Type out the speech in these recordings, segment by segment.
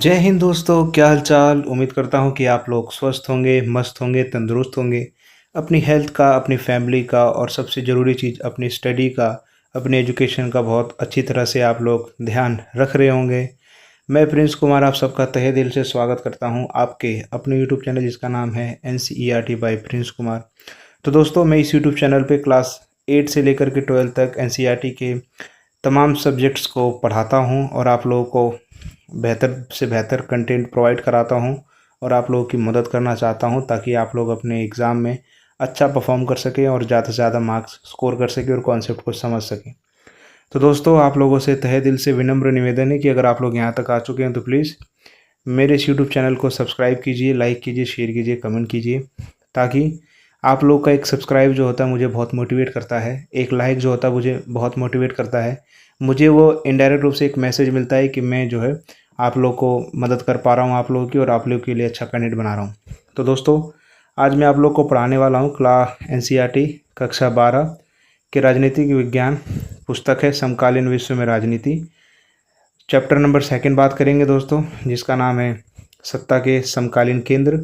जय हिंद दोस्तों, क्या हालचाल। उम्मीद करता हूँ कि आप लोग स्वस्थ होंगे, मस्त होंगे, तंदुरुस्त होंगे। अपनी हेल्थ का, अपनी फैमिली का और सबसे ज़रूरी चीज़ अपनी स्टडी का, अपने एजुकेशन का बहुत अच्छी तरह से आप लोग ध्यान रख रहे होंगे। मैं प्रिंस कुमार आप सबका तहे दिल से स्वागत करता हूँ आपके अपने यूट्यूब चैनल जिसका नाम है NCERT बाय प्रिंस कुमार। तो दोस्तों, मैं इस यूट्यूब चैनल पे क्लास 8 से लेकर के 12 तक NCERT के तमाम सब्जेक्ट्स को पढ़ाता हूँ और आप लोगों को बेहतर से बेहतर कंटेंट प्रोवाइड कराता हूँ और आप लोगों की मदद करना चाहता हूँ ताकि आप लोग अपने एग्ज़ाम में अच्छा परफॉर्म कर सकें और ज़्यादा से ज़्यादा मार्क्स स्कोर कर सकें और कॉन्सेप्ट को समझ सकें। तो दोस्तों, आप लोगों से तहे दिल से विनम्र निवेदन है कि अगर आप लोग यहाँ तक आ चुके हैं तो प्लीज़ मेरे इस यूट्यूब चैनल को सब्सक्राइब कीजिए, लाइक कीजिए, शेयर कीजिए, कमेंट कीजिए, ताकि आप लोग का एक सब्सक्राइब जो होता है मुझे बहुत मोटिवेट करता है, एक लाइक जो होता है मुझे बहुत मोटिवेट करता है। मुझे वो इनडायरेक्ट रूप से एक मैसेज मिलता है कि मैं जो है आप लोग को मदद कर पा रहा हूँ आप लोगों की, और आप लोगों के लिए अच्छा कंटेंट बना रहा हूँ। तो दोस्तों, आज मैं आप लोग को पढ़ाने वाला हूँ NCERT कक्षा 12 के राजनीतिक विज्ञान पुस्तक है समकालीन विश्व में राजनीति। चैप्टर नंबर 2 बात करेंगे दोस्तों, जिसका नाम है सत्ता के समकालीन केंद्र।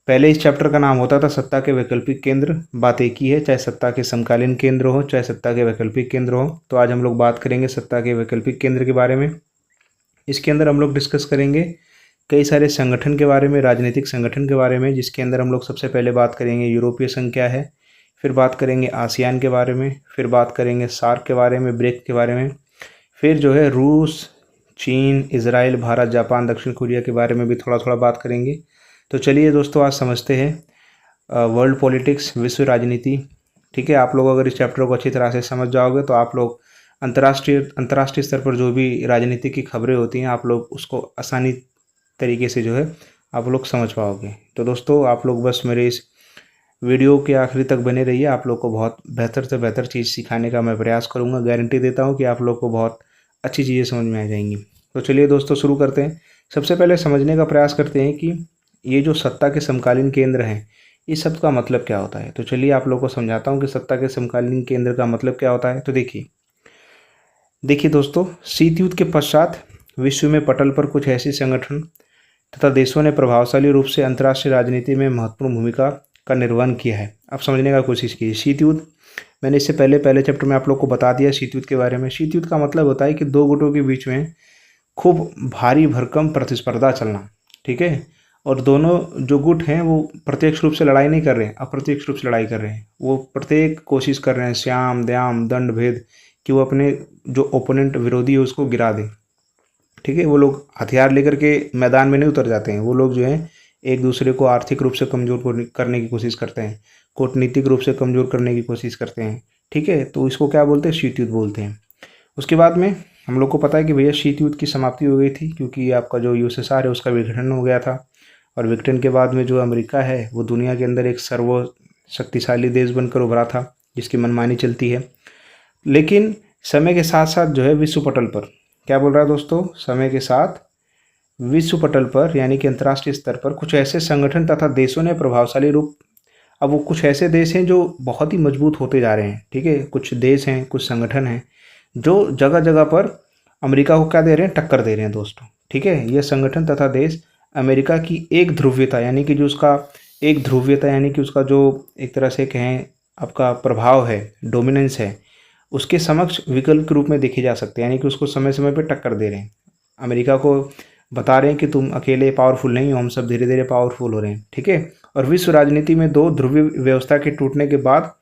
पहले इस चैप्टर का नाम होता था सत्ता के वैकल्पिक केंद्र। बात एक ही है, चाहे सत्ता के समकालीन केंद्र हो चाहे सत्ता के वैकल्पिक केंद्र हो। तो आज हम लोग बात करेंगे सत्ता के वैकल्पिक केंद्र के बारे में। इसके अंदर हम लोग डिस्कस करेंगे कई सारे संगठन के बारे में, राजनीतिक संगठन के बारे में, जिसके अंदर हम लोग सबसे पहले बात करेंगे यूरोपीय संघ क्या है, फिर बात करेंगे आसियान के बारे में, फिर बात करेंगे सार्क के बारे में, ब्रिक्स के बारे में, फिर जो है रूस, चीन, इजराइल, भारत, जापान, दक्षिण कोरिया के बारे में भी थोड़ा थोड़ा बात करेंगे। तो चलिए दोस्तों, आज समझते हैं वर्ल्ड पॉलिटिक्स, विश्व राजनीति। ठीक है, आप लोग अगर इस चैप्टर को अच्छी तरह से समझ जाओगे तो आप लोग अंतर्राष्ट्रीय स्तर पर जो भी राजनीति की खबरें होती हैं आप लोग उसको आसानी तरीके से जो है आप लोग समझ पाओगे। तो दोस्तों, आप लोग बस मेरे इस वीडियो के आखिरी तक बने रहिए। आप लोग को बहुत बेहतर से बेहतर चीज़ सिखाने का मैं प्रयास करूंगा। गारंटी देता हूं कि आप लोग को बहुत अच्छी चीज़ें समझ में आ जाएंगी। तो चलिए दोस्तों, शुरू करते हैं। सबसे पहले समझने का प्रयास करते हैं कि ये जो सत्ता के समकालीन केंद्र हैं, इस सब का मतलब क्या होता है। तो चलिए आप लोग को समझाता हूँ कि सत्ता के समकालीन केंद्र का मतलब क्या होता है। तो देखिए दोस्तों, शीत युद्ध के पश्चात विश्व में पटल पर कुछ ऐसे संगठन तथा देशों ने प्रभावशाली रूप से अंतर्राष्ट्रीय राजनीति में महत्वपूर्ण भूमिका का निर्वहन किया है। अब समझने का कोशिश कीजिए। शीत युद्ध, मैंने इससे पहले चैप्टर में आप लोग को बता दिया शीत युद्ध के बारे में। शीत युद्ध का मतलब होता है कि दो गुटों के बीच में खूब भारी भरकम प्रतिस्पर्धा चलना। ठीक है, और दोनों जो गुट हैं वो प्रत्यक्ष रूप से लड़ाई नहीं कर रहे हैं, अप्रत्यक्ष रूप से लड़ाई कर रहे हैं। वो प्रत्येक कोशिश कर रहे हैं श्याम दयाम दंड भेद कि वो अपने जो ओपोनेंट विरोधी है उसको गिरा दें। ठीक है, वो लोग हथियार लेकर के मैदान में नहीं उतर जाते हैं। वो लोग जो है एक दूसरे को आर्थिक रूप से कमज़ोर करने की कोशिश करते हैं, कूटनीतिक रूप से कमज़ोर करने की कोशिश करते हैं। ठीक है, तो इसको क्या बोलते हैं, शीत युद्ध बोलते हैं। उसके बाद में हम लोग को पता है कि भैया शीत युद्ध की समाप्ति हो गई थी, क्योंकि आपका जो USSR है उसका विघटन हो गया था। और विघटन के बाद में जो अमेरिका है वो दुनिया के अंदर एक सर्वशक्तिशाली देश बनकर उभरा था, जिसकी मनमानी चलती है। लेकिन समय के साथ साथ जो है विश्व पटल पर, क्या बोल रहा है दोस्तों, समय के साथ विश्व पटल पर यानी कि अंतर्राष्ट्रीय स्तर पर कुछ ऐसे संगठन तथा देशों ने प्रभावशाली रूप, अब वो कुछ ऐसे देश हैं जो बहुत ही मजबूत होते जा रहे हैं। ठीक है, कुछ देश हैं, कुछ संगठन हैं जो जगह जगह पर अमेरिका को क्या दे रहे हैं, टक्कर दे रहे हैं दोस्तों। ठीक है, ये संगठन तथा देश अमेरिका की एक ध्रुवीयता यानी कि उसका जो एक तरह से कहें आपका प्रभाव है, डोमिनेंस है, उसके समक्ष विकल्प के रूप में देखे जा सकते हैं। यानी कि उसको समय समय पर टक्कर दे रहे हैं, अमेरिका को बता रहे हैं कि तुम अकेले पावरफुल नहीं हो, हम सब धीरे धीरे पावरफुल हो रहे हैं। ठीक है, और विश्व राजनीति में दो ध्रुवीय व्यवस्था के टूटने के बाद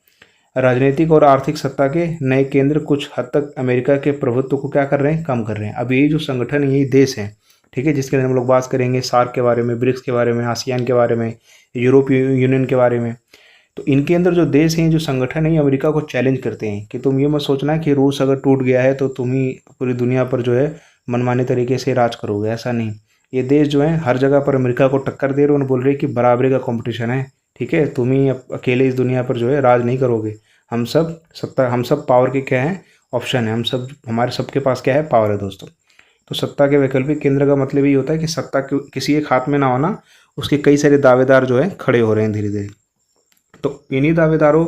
राजनीतिक और आर्थिक सत्ता के नए केंद्र कुछ हद तक अमेरिका के प्रभुत्व को क्या कर रहे हैं, कम कर रहे हैं। अब यही जो संगठन, यही देश हैं, ठीक है, जिसके अंदर हम लोग बात करेंगे सार्क के बारे में, ब्रिक्स के बारे में, आसियान के बारे में, यूरोपीय यूनियन के बारे में। तो इनके अंदर जो देश हैं, जो संगठन है, अमेरिका को चैलेंज करते हैं कि तुम ये मत सोचना कि रूस अगर टूट गया है तो तुम ही पूरी दुनिया पर जो है मनमाने तरीके से राज करोगे, ऐसा नहीं। ये देश जो है हर जगह पर अमेरिका को टक्कर दे रहे हैं और बोल रहे हैं कि बराबरी का कंपटीशन है। ठीक है, तुम ही अकेले इस दुनिया पर जो है राज नहीं करोगे, हम सब पावर के क्या है, ऑप्शन है, हमारे सबके पास क्या है, पावर है दोस्तों। तो सत्ता के वैकल्पिक केंद्र का मतलब ये होता है कि सत्ता किसी एक हाथ में ना होना, उसके कई सारे दावेदार जो है खड़े हो रहे हैं धीरे धीरे। तो इन्हीं दावेदारों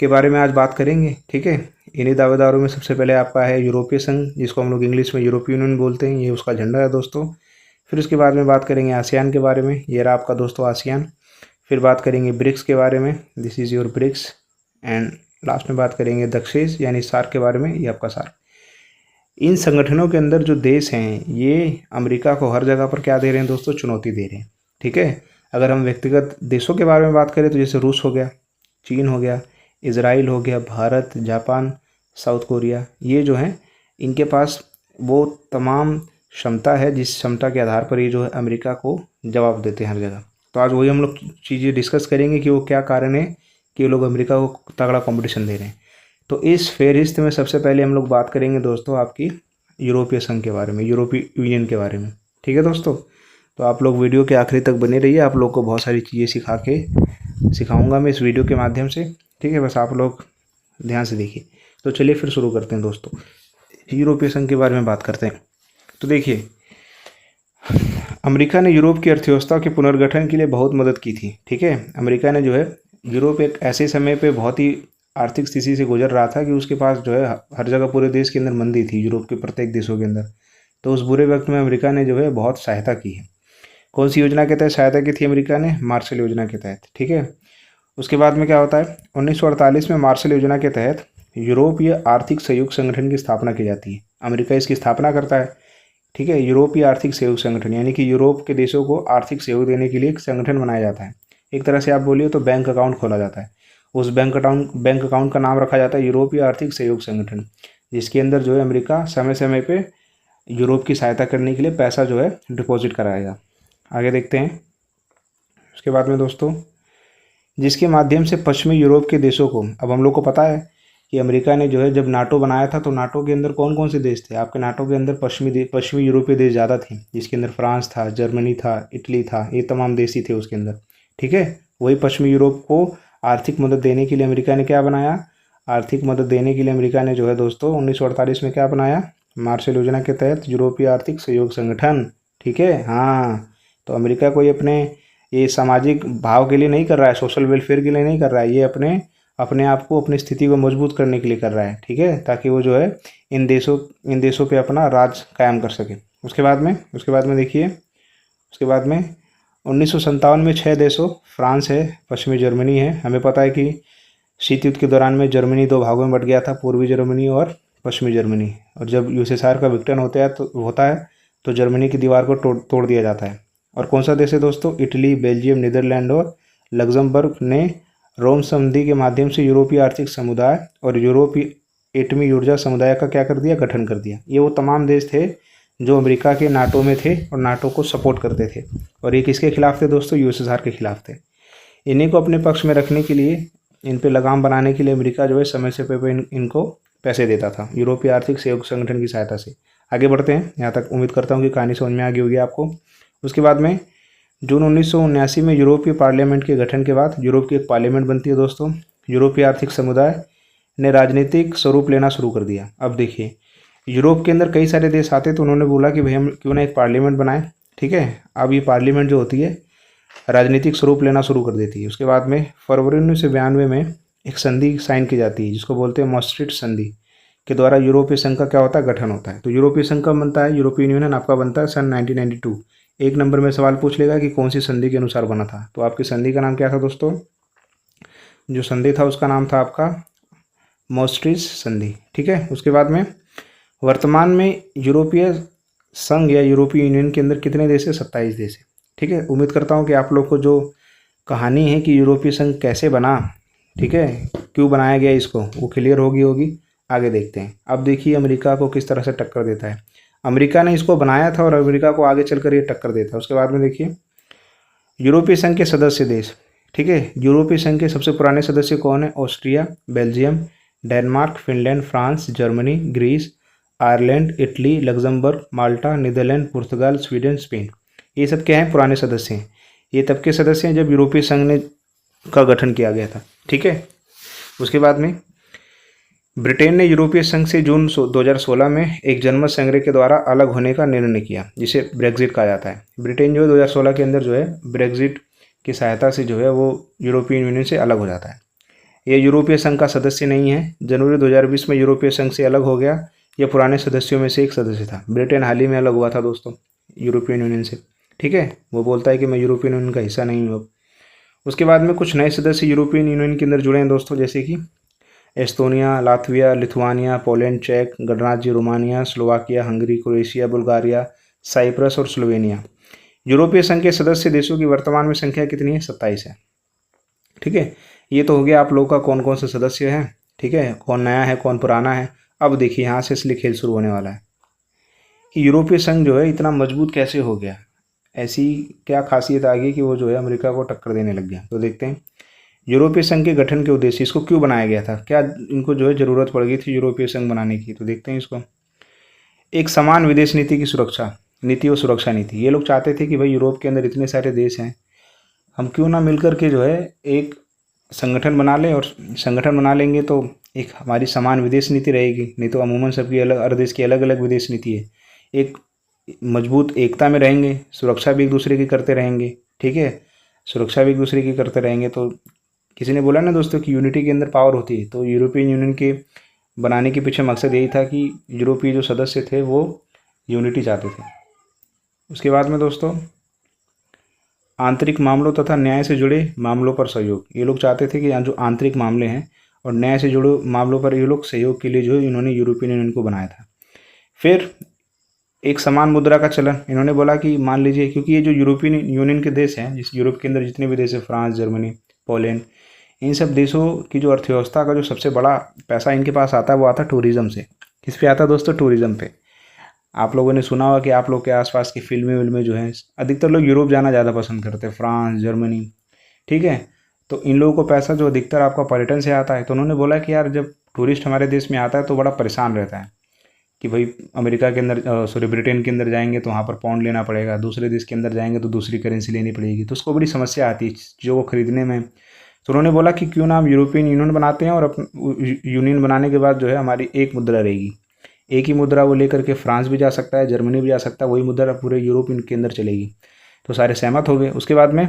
के बारे में आज बात करेंगे। ठीक है, इन्हीं दावेदारों में सबसे पहले आपका है यूरोपीय संघ, जिसको हम लोग इंग्लिश में यूरोपीय यूनियन बोलते हैं, ये उसका झंडा है दोस्तों। फिर उसके बाद में बात करेंगे आसियान के बारे में, ये रहा आपका दोस्तों आसियान। फिर बात करेंगे ब्रिक्स के बारे में, this is your BRICS. And last में बात करेंगे दक्षेस यानी सार्क के बारे में, ये आपका सार्क। इन संगठनों के अंदर जो देश हैं ये अमेरिका को हर जगह पर क्या दे रहे हैं दोस्तों, चुनौती दे रहे हैं। ठीक है, अगर हम व्यक्तिगत देशों के बारे में बात करें तो जैसे रूस हो गया, चीन हो गया, इज़राइल हो गया, भारत, जापान, साउथ कोरिया, ये जो हैं इनके पास वो तमाम क्षमता है जिस क्षमता के आधार पर ये जो है अमेरिका को जवाब देते हैं हर जगह। तो आज वही हम लोग चीज़ें डिस्कस करेंगे कि वो क्या कारण है कि ये लोग अमेरिका को तगड़ा कंपटीशन दे रहे हैं। तो इस फेहरिस्त में सबसे पहले हम लोग बात करेंगे दोस्तों आपकी यूरोपीय संघ के बारे में, यूरोपीय यूनियन के बारे में। ठीक है दोस्तों, तो आप लोग वीडियो के आखिरी तक बने रहिए, आप लोग को बहुत सारी चीज़ें सिखाऊंगा मैं इस वीडियो के माध्यम से। ठीक है, बस आप लोग ध्यान से देखिए। तो चलिए फिर शुरू करते हैं दोस्तों, यूरोपीय संघ के बारे में बात करते हैं। तो देखिए, अमेरिका ने यूरोप की अर्थव्यवस्था के पुनर्गठन के लिए बहुत मदद की थी। ठीक है, अमेरिका ने जो है यूरोप एक ऐसे समय पे बहुत ही आर्थिक स्थिति से गुजर रहा था कि उसके पास जो है हर जगह पूरे देश के अंदर मंदी थी, यूरोप के प्रत्येक देशों के अंदर। तो उस बुरे वक्त में अमेरिका ने जो है बहुत सहायता की है। कौन सी योजना के तहत सहायता की थी अमेरिका ने? मार्शल योजना के तहत। ठीक है, उसके बाद में क्या होता है, 1948 में मार्शल योजना के तहत यूरोपीय आर्थिक सहयोग संगठन की स्थापना की जाती है। अमेरिका इसकी स्थापना करता है। ठीक है, यूरोपीय आर्थिक सहयोग संगठन यानी कि यूरोप के देशों को आर्थिक सहयोग देने के लिए एक संगठन बनाया जाता है। एक तरह से आप बोलिए तो बैंक अकाउंट खोला जाता है। उस बैंक अकाउंट का नाम रखा जाता है यूरोपीय आर्थिक सहयोग संगठन, जिसके अंदर जो है अमेरिका समय समय पे यूरोप की सहायता करने के लिए पैसा जो है डिपॉजिट कराएगा। आगे देखते हैं। उसके बाद में दोस्तों, जिसके माध्यम से पश्चिमी यूरोप के देशों को, अब हम लोग को पता है कि अमेरिका ने जो है जब नाटो बनाया था तो नाटो के अंदर कौन कौन से देश थे? आपके नाटो के अंदर पश्चिमी यूरोपीय देश ज़्यादा थे, जिसके अंदर फ्रांस था, जर्मनी था, इटली था, ये तमाम देश ही थे उसके अंदर। ठीक है, वही पश्चिमी यूरोप को आर्थिक मदद देने के लिए अमेरिका ने क्या बनाया? आर्थिक मदद देने के लिए अमेरिका ने जो है दोस्तों 1948 में क्या बनाया? मार्शल योजना के तहत यूरोपीय आर्थिक सहयोग संगठन। ठीक है, हाँ, तो अमेरिका कोई अपने ये सामाजिक भाव के लिए नहीं कर रहा है, सोशल वेलफेयर के लिए नहीं कर रहा है, ये अपने आप को, अपनी स्थिति को मजबूत करने के लिए कर रहा है। ठीक है, ताकि वो जो है इन देशों पे अपना राज कायम कर सके। उसके बाद में देखिए, उसके बाद में 1957 में 6 देशों, फ्रांस है, पश्चिमी जर्मनी है। हमें पता है कि शीत युद्ध के दौरान में जर्मनी 2 भागों में बट गया था, पूर्वी जर्मनी और पश्चिमी जर्मनी। और जब यूएसएसआर का विघटन होता है तो जर्मनी की दीवार को तोड़ दिया जाता है। और कौन सा देश है दोस्तों? इटली, बेल्जियम, नीदरलैंड और लग्जमबर्ग ने रोम संधि के माध्यम से यूरोपीय आर्थिक समुदाय और यूरोपीय एटमी ऊर्जा समुदाय का क्या कर दिया? गठन कर दिया। ये वो तमाम देश थे जो अमेरिका के नाटो में थे और नाटो को सपोर्ट करते थे। और ये किसके खिलाफ थे दोस्तों? यूएसएसआर के खिलाफ थे। इन्हीं को अपने पक्ष में रखने के लिए, इन पे लगाम बनाने के लिए अमेरिका जो है समय से इनको पैसे देता था यूरोपीय आर्थिक सहयोग संगठन की सहायता से। आगे बढ़ते हैं, यहाँ तक उम्मीद करता हूँ कि कहानी समझ में आ गई होगी आपको। उसके बाद में जून 1979 में यूरोपीय पार्लियामेंट के गठन के बाद यूरोप की एक पार्लियामेंट बनती है दोस्तों। यूरोपीय आर्थिक समुदाय ने राजनीतिक स्वरूप लेना शुरू कर दिया। अब देखिए, यूरोप के अंदर कई सारे देश आते तो उन्होंने बोला कि भाई हम क्यों ना एक पार्लियामेंट बनाएं। ठीक है, अब ये पार्लियामेंट जो होती है राजनीतिक स्वरूप लेना शुरू कर देती है। उसके बाद में फरवरी 1992 में एक संधि साइन की जाती है जिसको बोलते हैं maastricht संधि के द्वारा यूरोपीय संघ का क्या होता है? गठन होता है। तो यूरोपीय संघ कब बनता है? यूरोपियन यूनियन आपका बनता है सन 1992। एक नंबर में सवाल पूछ लेगा कि कौन सी संधि के अनुसार बना था, तो आपकी संधि का नाम क्या था दोस्तों? जो संधि था उसका नाम था आपका maastricht संधि। ठीक है, उसके बाद में वर्तमान में यूरोपीय संघ या यूरोपीय यूनियन के अंदर कितने देश है? 27 देश है। ठीक है, उम्मीद करता हूँ कि आप लोग को जो कहानी है कि यूरोपीय संघ कैसे बना, ठीक है, क्यों बनाया गया इसको, वो क्लियर होगी। आगे देखते हैं। अब देखिए अमेरिका को किस तरह से टक्कर देता है। अमेरिका ने इसको बनाया था और अमेरिका को आगे चलकर ये टक्कर देता है। उसके बाद में देखिए यूरोपीय संघ के सदस्य देश। ठीक है, यूरोपीय संघ के सबसे पुराने सदस्य कौन है? Austria, Belgium, Denmark, Finland, France, Germany, Greece, Ireland, Italy, Luxembourg, Malta, Netherland, पुर्तगाल, स्वीडन, स्पेन। ये सब क्या हैं? पुराने सदस्य हैं। ये तब के सदस्य हैं जब यूरोपीय संघ ने का गठन किया गया था। ठीक है, उसके बाद में ब्रिटेन ने यूरोपीय संघ से जून 2016 में एक जनमत संग्रह के द्वारा अलग होने का निर्णय किया, जिसे ब्रेग्जिट कहा जाता है। ब्रिटेन जो है 2016 के अंदर जो है ब्रेग्जिट की सहायता से जो है वो यूरोपियन यूनियन से अलग हो जाता है। ये यूरोपीय संघ का सदस्य नहीं है। जनवरी 2020 में यूरोपीय संघ से अलग हो गया। यह पुराने सदस्यों में से एक सदस्य था। ब्रिटेन हाल ही में अलग हुआ था दोस्तों, यूरोपियन यूनियन से, ठीक है। वो बोलता है कि मैं यूरोपियन यूनियन का हिस्सा नहीं हूँ अब। उसके बाद में कुछ नए सदस्य यूरोपियन यूनियन के अंदर जुड़े हैं दोस्तों, जैसे कि एस्तोनिया, लातविया, लिथुआनिया, पोलैंड, चेक गणराज्य, Romania, Slovakia, Hungary, Croatia, Bulgaria, Cyprus और स्लोवेनिया। यूरोपीय संघ के सदस्य देशों की वर्तमान में संख्या कितनी है? 27 है, ठीक है। ये तो हो गया आप लोगों का कौन कौन से सदस्य हैं, ठीक है, कौन नया है कौन पुराना है। अब देखिए यहाँ से असली खेल शुरू होने वाला है कि यूरोपीय संघ जो है इतना मजबूत कैसे हो गया, ऐसी क्या खासियत आ गई कि वो जो है अमेरिका को टक्कर देने लग गया। तो देखते हैं यूरोपीय संघ के गठन के उद्देश्य, इसको क्यों बनाया गया था, क्या इनको जो है ज़रूरत पड़ गई थी यूरोपीय संघ बनाने की। तो देखते हैं इसको। एक समान विदेश नीति की सुरक्षा, नीति और सुरक्षा नीति। ये लोग चाहते थे कि भाई यूरोप के अंदर इतने सारे देश हैं, हम क्यों ना मिलकर के जो है एक संगठन बना लें, और संगठन बना लेंगे तो एक हमारी समान विदेश नीति रहेगी। नहीं तो अमूमन सबकी अलग, हर देश की अलग अलग विदेश नीति है। एक मजबूत एकता में रहेंगे, सुरक्षा भी एक दूसरे की करते रहेंगे, ठीक है, सुरक्षा भी एक दूसरे की करते रहेंगे। तो किसी ने बोला ना दोस्तों कि यूनिटी के अंदर पावर होती है, तो यूरोपियन यूनियन के बनाने के पीछे मकसद यही था कि यूरोपीय जो सदस्य थे वो यूनिटी चाहते थे। उसके बाद में दोस्तों आंतरिक मामलों तथा न्याय से जुड़े मामलों पर सहयोग। ये लोग चाहते थे कि यहाँ जो आंतरिक मामले हैं और न्याय से जुड़े मामलों पर ये लोग सहयोग के लिए जो है इन्होंने यूरोपियन यूनियन को बनाया था। फिर एक समान मुद्रा का चलन, इन्होंने बोला कि मान लीजिए, क्योंकि ये जो यूरोपियन यूनियन के देश हैं, जिस यूरोप के अंदर जितने भी देश हैं, फ्रांस, जर्मनी, पोलैंड, इन सब देशों की जो अर्थव्यवस्था का जो सबसे बड़ा पैसा इनके पास आता है वो आता है टूरिज़्म से। किस पे आता है दोस्तों? टूरिज़्म पे। आप लोगों ने सुना होगा कि आप लोग के आसपास की फिल्में जो हैं, अधिकतर लोग यूरोप जाना ज़्यादा पसंद करते हैं, फ्रांस, जर्मनी, ठीक है। तो इन लोगों को पैसा जो अधिकतर आपका पर्यटन से आता है, तो उन्होंने बोला कि यार जब टूरिस्ट हमारे देश में आता है तो बड़ा परेशान रहता है कि भाई अमेरिका के अंदर, सॉरी ब्रिटेन के अंदर जाएंगे तो वहाँ पर पाउंड लेना पड़ेगा, दूसरे देश के अंदर जाएंगे तो दूसरी करेंसी लेनी पड़ेगी, तो उसको बड़ी समस्या आती है चीज़ों को खरीदने में। तो उन्होंने बोला कि क्यों ना हम यूरोपियन यूनियन बनाते हैं, और यूनियन बनाने के बाद जो है हमारी एक मुद्रा रहेगी, एक ही मुद्रा वो लेकर के फ्रांस भी जा सकता है, जर्मनी भी जा सकता है, वही मुद्रा पूरे यूरोप के अंदर चलेगी। तो सारे सहमत हो गए। उसके बाद में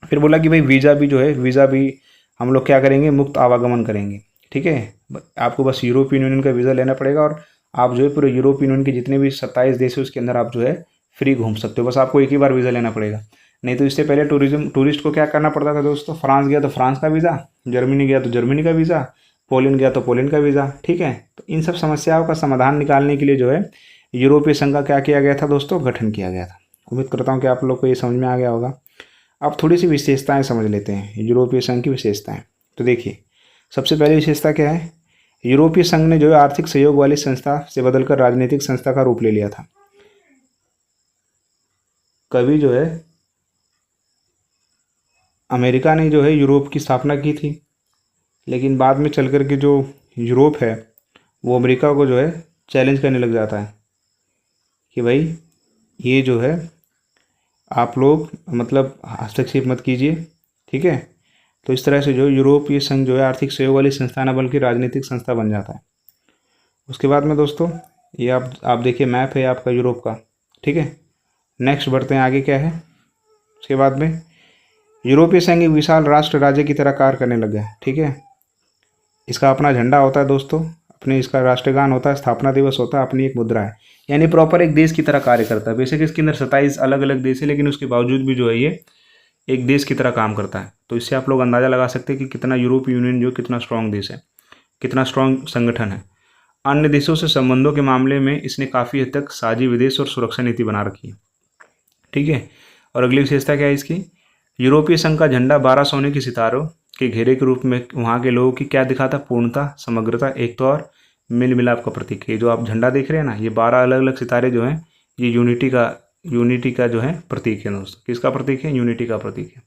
फिर बोला कि भाई वीज़ा भी जो है, वीज़ा भी हम लोग क्या करेंगे, मुक्त आवागमन करेंगे, ठीक है। आपको बस यूरोपियन यूनियन का वीज़ा लेना पड़ेगा और आप जो है पूरे यूरोपियन यूनियन के जितने भी 27 देश है उसके अंदर आप जो है फ्री घूम सकते हो, बस आपको एक ही बार वीज़ा लेना पड़ेगा। नहीं तो इससे पहले टूरिस्ट को क्या करना पड़ता था दोस्तों, फ्रांस गया तो फ्रांस का वीज़ा, जर्मनी गया तो जर्मनी का वीज़ा, पोलैंड गया तो पोलैंड का वीज़ा, ठीक है। तो इन सब समस्याओं का समाधान निकालने के लिए जो है यूरोपीय संघ का क्या किया गया था दोस्तों, गठन किया गया था। उम्मीद करता हूँ कि आप लोग को ये समझ में आ गया होगा। अब थोड़ी सी विशेषताएं समझ लेते हैं, यूरोपीय संघ की विशेषताएं। तो देखिए सबसे पहली विशेषता क्या है, यूरोपीय संघ ने जो है आर्थिक सहयोग वाली संस्था से बदलकर राजनीतिक संस्था का रूप ले लिया था। कभी जो है अमेरिका ने जो है यूरोप की स्थापना की थी, लेकिन बाद में चल कर के जो यूरोप है वो अमेरिका को जो है चैलेंज करने लग जाता है कि भाई ये जो है आप लोग मतलब हस्तक्षेप मत कीजिए, ठीक है। तो इस तरह से जो यूरोपीय संघ जो है आर्थिक सहयोग वाली संस्था न बल्कि राजनीतिक संस्था बन जाता है। उसके बाद में दोस्तों ये आप देखिए मैप है आपका यूरोप का, ठीक है। नेक्स्ट बढ़ते हैं आगे, क्या है उसके बाद में, यूरोपीय संघ एक विशाल राष्ट्र राज्य की तरह कार्य करने लग गया, ठीक है। इसका अपना झंडा होता है दोस्तों, अपने इसका राष्ट्रगान होता है, स्थापना दिवस होता है, अपनी एक मुद्रा है, यानी प्रॉपर एक देश की तरह कार्य करता है। बेशक इसके अंदर 27 अलग अलग देश है, लेकिन उसके बावजूद भी जो है ये एक देश की तरह काम करता है। तो इससे आप लोग अंदाज़ा लगा सकते हैं कि कितना यूरोपीय यूनियन जो कितना स्ट्रॉन्ग देश है, कितना स्ट्रॉन्ग संगठन है। अन्य देशों से संबंधों के मामले में इसने काफ़ी हद तक साझी विदेश और सुरक्षा नीति बना रखी है, ठीक है। और अगली विशेषता क्या है इसकी, यूरोपीय संघ का झंडा 12 सोने के सितारों के घेरे के रूप में वहाँ के लोगों की क्या दिखाता, पूर्णता, समग्रता, एकता और मेल मिलाप का प्रतीक है। जो आप झंडा देख रहे हैं ना, ये 12 अलग अलग सितारे जो हैं ये यूनिटी का जो है प्रतीक है दोस्तों। किसका प्रतीक है? यूनिटी का प्रतीक है।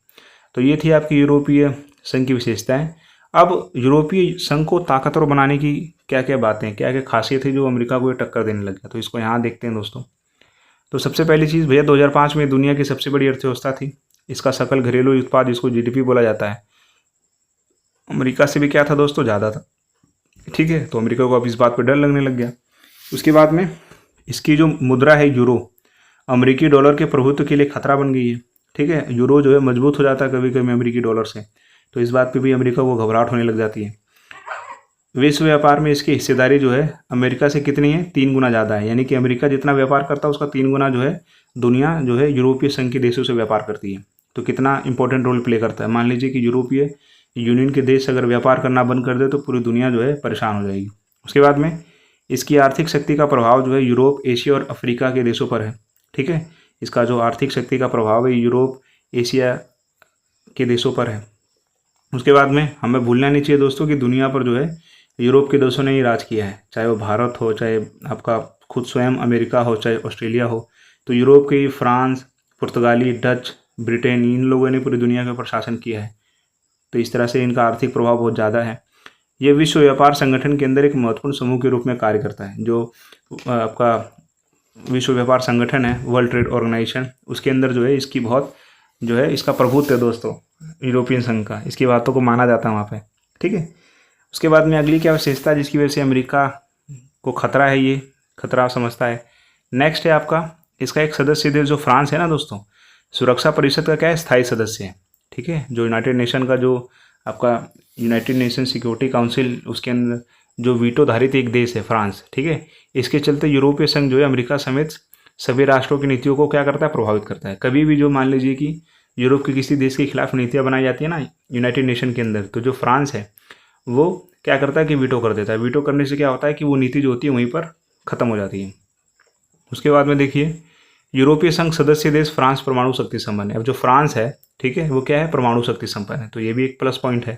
तो ये थी आपकी यूरोपीय संघ की विशेषताएं। अब यूरोपीय संघ को ताकतवर बनाने की क्या क्या बातें, क्या क्या खासियत है जो अमेरिका को ये टक्कर देने लग गया, तो इसको यहाँ देखते हैं दोस्तों। तो सबसे पहली चीज़ भैया, 2005 में दुनिया की सबसे बड़ी अर्थव्यवस्था थी। इसका सकल घरेलू उत्पाद जिसको जीडीपी बोला जाता है, अमेरिका से भी क्या था दोस्तों, ज़्यादा था, ठीक है। तो अमेरिका को अब इस बात पर डर लगने लग गया। उसके बाद में इसकी जो मुद्रा है यूरो, अमेरिकी डॉलर के प्रभुत्व के लिए खतरा बन गई है, ठीक है। यूरो जो है मजबूत हो जाता है कभी कभी अमेरिकी डॉलर से, तो इस बात पे भी अमेरिका को घबराहट होने लग जाती है। विश्व व्यापार में इसकी हिस्सेदारी जो है अमेरिका से कितनी है, 3 गुना ज़्यादा है, यानी कि अमेरिका जितना व्यापार करता है उसका 3 गुना जो है दुनिया जो है यूरोपीय संघ के देशों से व्यापार करती है। तो कितना इंपॉर्टेंट रोल प्ले करता है। मान लीजिए कि यूरोपीय यूनियन के देश अगर व्यापार करना बंद कर दे तो पूरी दुनिया जो है परेशान हो जाएगी। उसके बाद में इसकी आर्थिक शक्ति का प्रभाव जो है यूरोप, एशिया और अफ्रीका के देशों पर है। ठीक है, इसका जो आर्थिक शक्ति का प्रभाव है यूरोप, एशिया के देशों पर है। उसके बाद में हमें भूलना नहीं चाहिए दोस्तों कि दुनिया पर जो है यूरोप के देशों ने ही राज किया है, चाहे वो भारत हो, चाहे आपका खुद स्वयं अमेरिका हो, चाहे ऑस्ट्रेलिया हो। तो यूरोप के फ्रांस, पुर्तगाली, डच, ब्रिटेन, इन लोगों ने पूरी दुनिया के ऊपर शासन किया है। तो इस तरह से इनका आर्थिक प्रभाव बहुत ज़्यादा है। ये विश्व व्यापार संगठन के अंदर एक महत्वपूर्ण समूह के रूप में कार्य करता है। जो आपका विश्व व्यापार संगठन है, वर्ल्ड ट्रेड ऑर्गेनाइजेशन, उसके अंदर जो है इसकी बहुत जो है इसका प्रभुत्व है दोस्तों, यूरोपियन संघ का। इसकी बातों को माना जाता है वहाँ पे। ठीक है, उसके बाद में अगली क्या विशेषता जिसकी वजह से अमेरिका को खतरा है, ये खतरा समझता है। नेक्स्ट है आपका इसका एक सदस्य देश जो फ्रांस है ना दोस्तों, सुरक्षा परिषद का क्या है, स्थायी सदस्य है। ठीक है, जो यूनाइटेड नेशन का जो आपका यूनाइटेड नेशन सिक्योरिटी काउंसिल, उसके अंदर जो वीटो धारित एक देश है फ्रांस। ठीक है, इसके चलते यूरोपीय संघ जो है अमेरिका समेत सभी राष्ट्रों की नीतियों को क्या करता है, प्रभावित करता है। कभी भी जो मान लीजिए कि यूरोप के किसी देश के खिलाफ नीतियाँ बनाई जाती है ना यूनाइटेड नेशन के अंदर, तो जो फ्रांस है वो क्या करता है कि वीटो कर देता है। वीटो करने से क्या होता है कि वो नीति जो होती है वहीं पर ख़त्म हो जाती है। उसके बाद में देखिए यूरोपीय संघ सदस्य देश फ्रांस परमाणु शक्ति संपन्न है। अब जो फ्रांस है, ठीक है, वो क्या है, परमाणु शक्ति संपन्न है। तो ये भी एक प्लस पॉइंट है।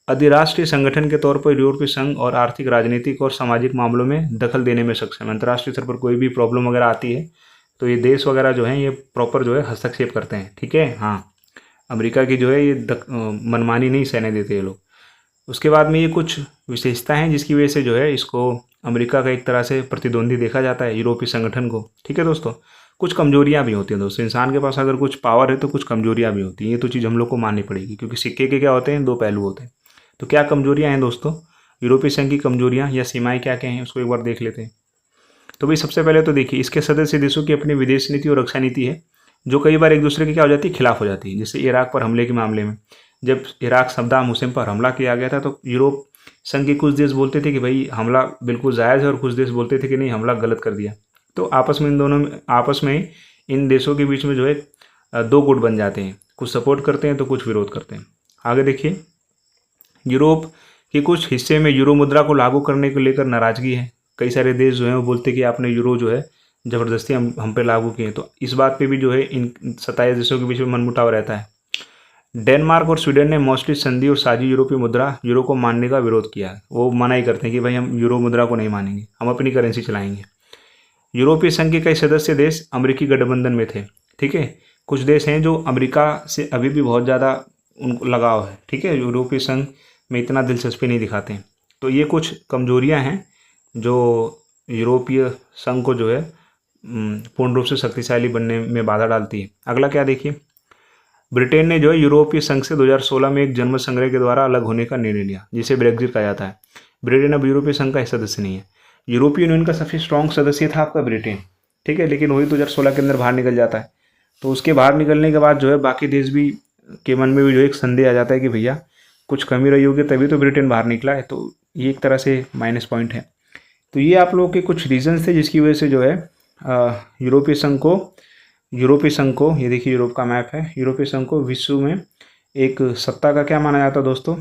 अधिराष्ट्रीय संगठन के तौर पर यूरोपीय संघ और आर्थिक, राजनीतिक और सामाजिक मामलों में दखल देने में सक्षम है। अंतर्राष्ट्रीय स्तर पर कोई भी प्रॉब्लम वगैरह आती है तो ये देश वगैरह जो है ये प्रॉपर जो है हस्तक्षेप करते हैं। ठीक है, हाँ, अमेरिका की जो है ये मनमानी नहीं सहने देते ये लोग। उसके बाद में ये कुछ विशेषता हैं जिसकी वजह से जो है इसको अमेरिका का एक तरह से प्रतिद्वंदी देखा जाता है यूरोपीय संगठन को। ठीक है दोस्तों, कुछ कमजोरियां भी होती हैं दोस्तों। इंसान के पास अगर कुछ पावर है तो कुछ कमजोरियां भी होती हैं। ये तो चीज़ हम लोग को माननी पड़ेगी, क्योंकि सिक्के के क्या होते हैं, दो पहलू होते हैं। तो क्या कमजोरियां हैं दोस्तों, यूरोपीय संघ की कमजोरियां या सीमाएं क्या क्या हैं, उसको एक बार देख लेते हैं। तो भाई सबसे पहले तो देखिए इसके सदस्य देशों की अपनी विदेश नीति और रक्षा नीति है, जो कई बार एक दूसरे के क्या हो जाती है, खिलाफ हो जाती है। जैसे इराक पर हमले के मामले में, जब इराक सद्दाम हुसैन पर हमला किया गया था तो यूरोप संघ के कुछ देश बोलते थे कि भाई हमला बिल्कुल जायज़ है, और कुछ देश बोलते थे कि नहीं, हमला गलत कर दिया। तो आपस में इन देशों के बीच में जो है दो गुट बन जाते हैं, कुछ सपोर्ट करते हैं तो कुछ विरोध करते हैं। आगे देखिए, यूरोप के कुछ हिस्से में यूरो मुद्रा को लागू करने को लेकर नाराजगी है। कई सारे देश जो हैं वो बोलते हैं कि आपने यूरो जो है ज़बरदस्ती हम पे लागू किए। तो इस बात पे भी जो है इन 27 देशों के बीच में मनमुटाव रहता है। डेनमार्क और स्वीडन ने मॉस्ट्रिच संधि और साझी यूरोपीय मुद्रा यूरो को मानने का विरोध किया है। वो मना ही करते हैं कि भाई हम यूरो मुद्रा को नहीं मानेंगे, हम अपनी करेंसी चलाएंगे। यूरोपीय संघ के कई सदस्य देश अमेरिकी गठबंधन में थे। ठीक है, कुछ देश हैं जो अमेरिका से अभी भी बहुत ज़्यादा उनको लगाव है। ठीक है, यूरोपीय संघ में इतना दिलचस्पी नहीं दिखाते हैं। तो ये कुछ कमजोरियां हैं जो यूरोपीय संघ को जो है पूर्ण रूप से शक्तिशाली बनने में बाधा डालती है। अगला क्या देखिए, ब्रिटेन ने जो है यूरोपीय संघ से 2016 में एक जनमत संग्रह के द्वारा अलग होने का निर्णय लिया, जिसे ब्रेक्जिट कहा जाता है। ब्रिटेन अब यूरोपीय संघ का सदस्य नहीं है। यूरोपीय यूनियन का सबसे स्ट्रॉन्ग सदस्य था आपका ब्रिटेन। ठीक है, लेकिन वही 2016 के अंदर बाहर निकल जाता है। तो उसके बाहर निकलने के बाद जो है बाकी देश भी के मन में भी जो एक संदेह आ जाता है कि भैया कुछ कमी रही होगी तभी तो ब्रिटेन बाहर निकला है। तो ये एक तरह से माइनस पॉइंट है। तो ये आप लोगों के कुछ रीजंस थे जिसकी वजह से जो है यूरोपीय संघ को ये देखिए यूरोप का मैप है, यूरोपीय संघ को विश्व में एक सत्ता का क्या माना जाता है दोस्तों,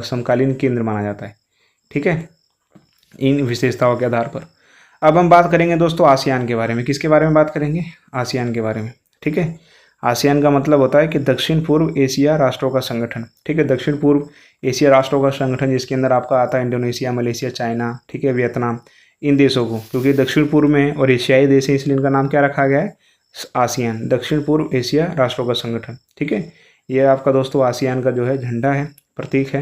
समकालीन केंद्र माना जाता है। ठीक है, इन विशेषताओं के आधार पर। अब हम बात करेंगे दोस्तों आसियान के बारे में। किसके बारे में बात करेंगे, आसियान के बारे में। ठीक है, आसियान का मतलब होता है कि दक्षिण पूर्व एशिया राष्ट्रों का संगठन। ठीक है, दक्षिण पूर्व एशिया राष्ट्रों का संगठन, जिसके अंदर आपका आता है इंडोनेशिया, मलेशिया, चाइना, ठीक है, वियतनाम, इन देशों को, क्योंकि दक्षिण पूर्व में और एशियाई देश हैं इसलिए इनका नाम क्या रखा गया है, आसियान, दक्षिण पूर्व एशिया राष्ट्रों का संगठन। ठीक है, ये आपका दोस्तों आसियान का जो है झंडा है, प्रतीक है।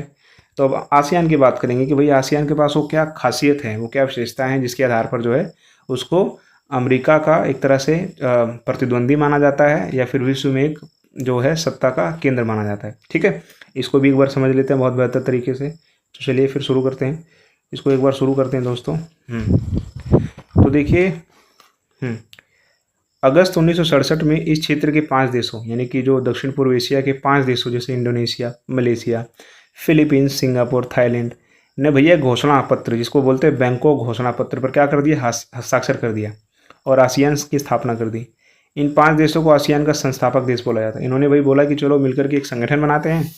तो अब आसियान की बात करेंगे कि भाई आसियान के पास वो क्या खासियत है, वो क्या विशेषता हैं जिसके आधार पर जो है उसको अमेरिका का एक तरह से प्रतिद्वंदी माना जाता है, या फिर विश्व में एक जो है सत्ता का केंद्र माना जाता है। ठीक है, इसको भी एक बार समझ लेते हैं बहुत बेहतर तरीके से। तो चलिए फिर शुरू करते हैं, इसको एक बार शुरू करते हैं दोस्तों। तो देखिए अगस्त 1967 में इस क्षेत्र के 5 देशों, यानी कि जो दक्षिण पूर्व एशिया के 5 देशों जैसे Indonesia, Malaysia, Philippines, Singapore, Thailand ने भैया घोषणा पत्र, जिसको बोलते हैं बैंकॉक घोषणा पत्र पर क्या कर दिया, हस्ताक्षर कर दिया और आसियान की स्थापना कर दी। इन 5 देशों को आसियान का संस्थापक देश बोला जाता है। इन्होंने वही बोला कि चलो मिलकर के एक संगठन बनाते हैं।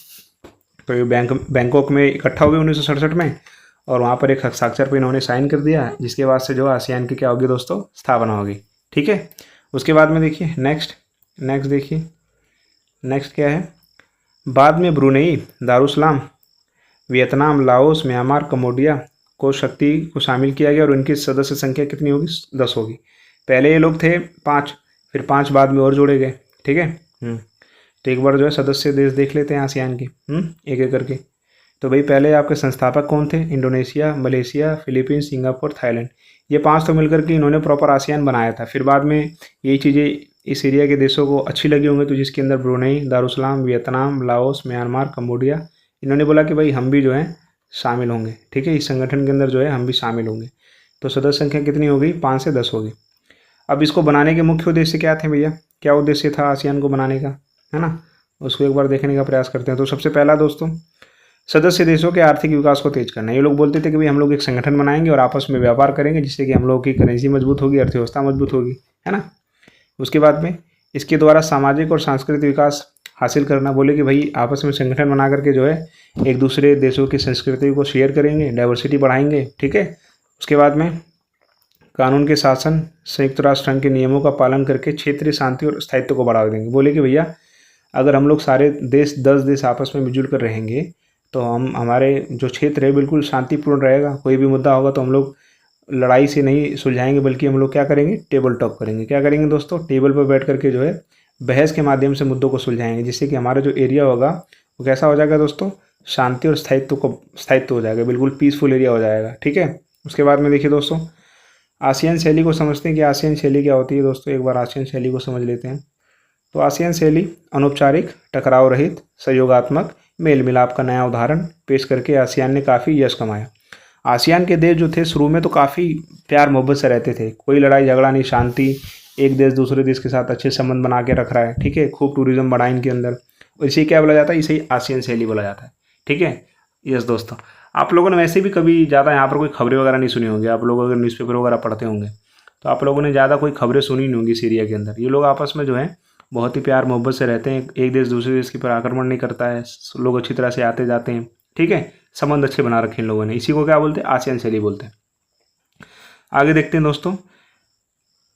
तो ये बैंकॉक में इकट्ठा हुए 1967 में, और वहाँ पर एक हस्ताक्षर पर इन्होंने साइन कर दिया, जिसके बाद से जो आसियान की क्या होगी दोस्तों, स्थापना होगी। ठीक है। उसके बाद में देखिए नेक्स्ट देखिए नेक्स्ट क्या है। बाद में Brunei, Darussalam, Vietnam, Laos, Myanmar, Cambodia को शक्ति को शामिल किया गया और उनकी सदस्य संख्या कितनी होगी, 10 होगी। पहले ये लोग थे 5, फिर 5 बाद में और जोड़े गए। ठीक है। तो एक बार जो है सदस्य देश देख लेते हैं आसियान के, एक एक करके। तो भाई पहले आपके संस्थापक कौन थे, Indonesia, Malaysia, Philippines, Singapore, Thailand. ये 5 तो मिलकर के इन्होंने प्रॉपर आसियान बनाया था। फिर बाद में यही चीज़ें इस एरिया के देशों को अच्छी लगी होंगी, तो जिसके अंदर Brunei, Darussalam, Vietnam, Laos, Myanmar, Cambodia, इन्होंने बोला कि भाई हम भी जो है शामिल होंगे। ठीक है, इस संगठन के अंदर जो है हम भी शामिल होंगे। तो सदस्य संख्या कितनी हो गई, 5 से 10 होगी। अब इसको बनाने के मुख्य उद्देश्य क्या थे भैया, क्या उद्देश्य था आसियान को बनाने का, है ना, उसको एक बार देखने का प्रयास करते हैं। तो सबसे पहला दोस्तों, सदस्य देशों के आर्थिक विकास को तेज करना। ये लोग बोलते थे कि भाई हम लोग एक संगठन बनाएंगे और आपस में व्यापार करेंगे, जिससे कि हम लोगों की करेंसी मजबूत होगी, अर्थव्यवस्था मजबूत होगी, है ना। उसके बाद में इसके द्वारा सामाजिक और सांस्कृतिक विकास हासिल करना। बोले कि भाई आपस में संगठन बना करके जो है एक दूसरे देशों की संस्कृति को शेयर करेंगे, डाइवर्सिटी बढ़ाएंगे। ठीक है। उसके बाद में कानून के शासन, संयुक्त राष्ट्र संघ के नियमों का पालन करके क्षेत्रीय शांति और स्थायित्व को बढ़ावा देंगे। बोले कि भैया अगर हम लोग सारे देश 10 देश आपस में मिलजुल कर रहेंगे तो हमारे जो क्षेत्र है बिल्कुल शांतिपूर्ण रहेगा। कोई भी मुद्दा होगा तो हम लोग लड़ाई से नहीं सुलझाएंगे, बल्कि हम लोग क्या करेंगे, टेबल टॉक करेंगे। क्या करेंगे दोस्तों, टेबल पर बैठ करके जो है बहस के माध्यम से मुद्दों को सुलझाएंगे, जिससे कि हमारा जो एरिया होगा वो कैसा हो जाएगा दोस्तों, शांति और स्थायित्व हो जाएगा, बिल्कुल पीसफुल एरिया हो जाएगा। ठीक है। उसके बाद में देखिए दोस्तों, आसियान शैली को समझते हैं कि आसियान शैली क्या होती है दोस्तों। एक बार आसियान शैली को समझ लेते हैं। तो आसियान शैली अनौपचारिक, टकराव रहित, सहयोगात्मक, मेल मिलाप का नया उदाहरण पेश करके आसियान ने काफ़ी यश कमाया। आसियान के देश जो थे शुरू में तो काफ़ी प्यार मोहब्बत से रहते थे, कोई लड़ाई झगड़ा नहीं, शांति, एक देश दूसरे देश के साथ अच्छे संबंध बना के रख रहा है। ठीक है। खूब टूरिज्म बढ़ा इनके अंदर, इसे क्या बोला जाता है, इसे आसियान शैली बोला जाता है। ठीक है। यस दोस्तों, आप लोगों ने वैसे भी कभी ज़्यादा यहाँ पर कोई खबरें वगैरह नहीं सुनी होंगी। आप लोग अगर न्यूज़पेपर वगैरह पढ़ते होंगे तो आप लोगों ने ज़्यादा कोई खबरें सुनी नहीं होंगी इस एरिया के अंदर। ये लोग आपस में जो है बहुत ही प्यार मोहब्बत से रहते हैं, एक देश दूसरे देश के पर आक्रमण नहीं करता है, लोग अच्छी तरह से आते जाते हैं। ठीक है। संबंध अच्छे बना रखे इन लोगों ने, इसी को क्या बोलते हैं, आसियान शैली बोलते हैं। आगे देखते हैं दोस्तों,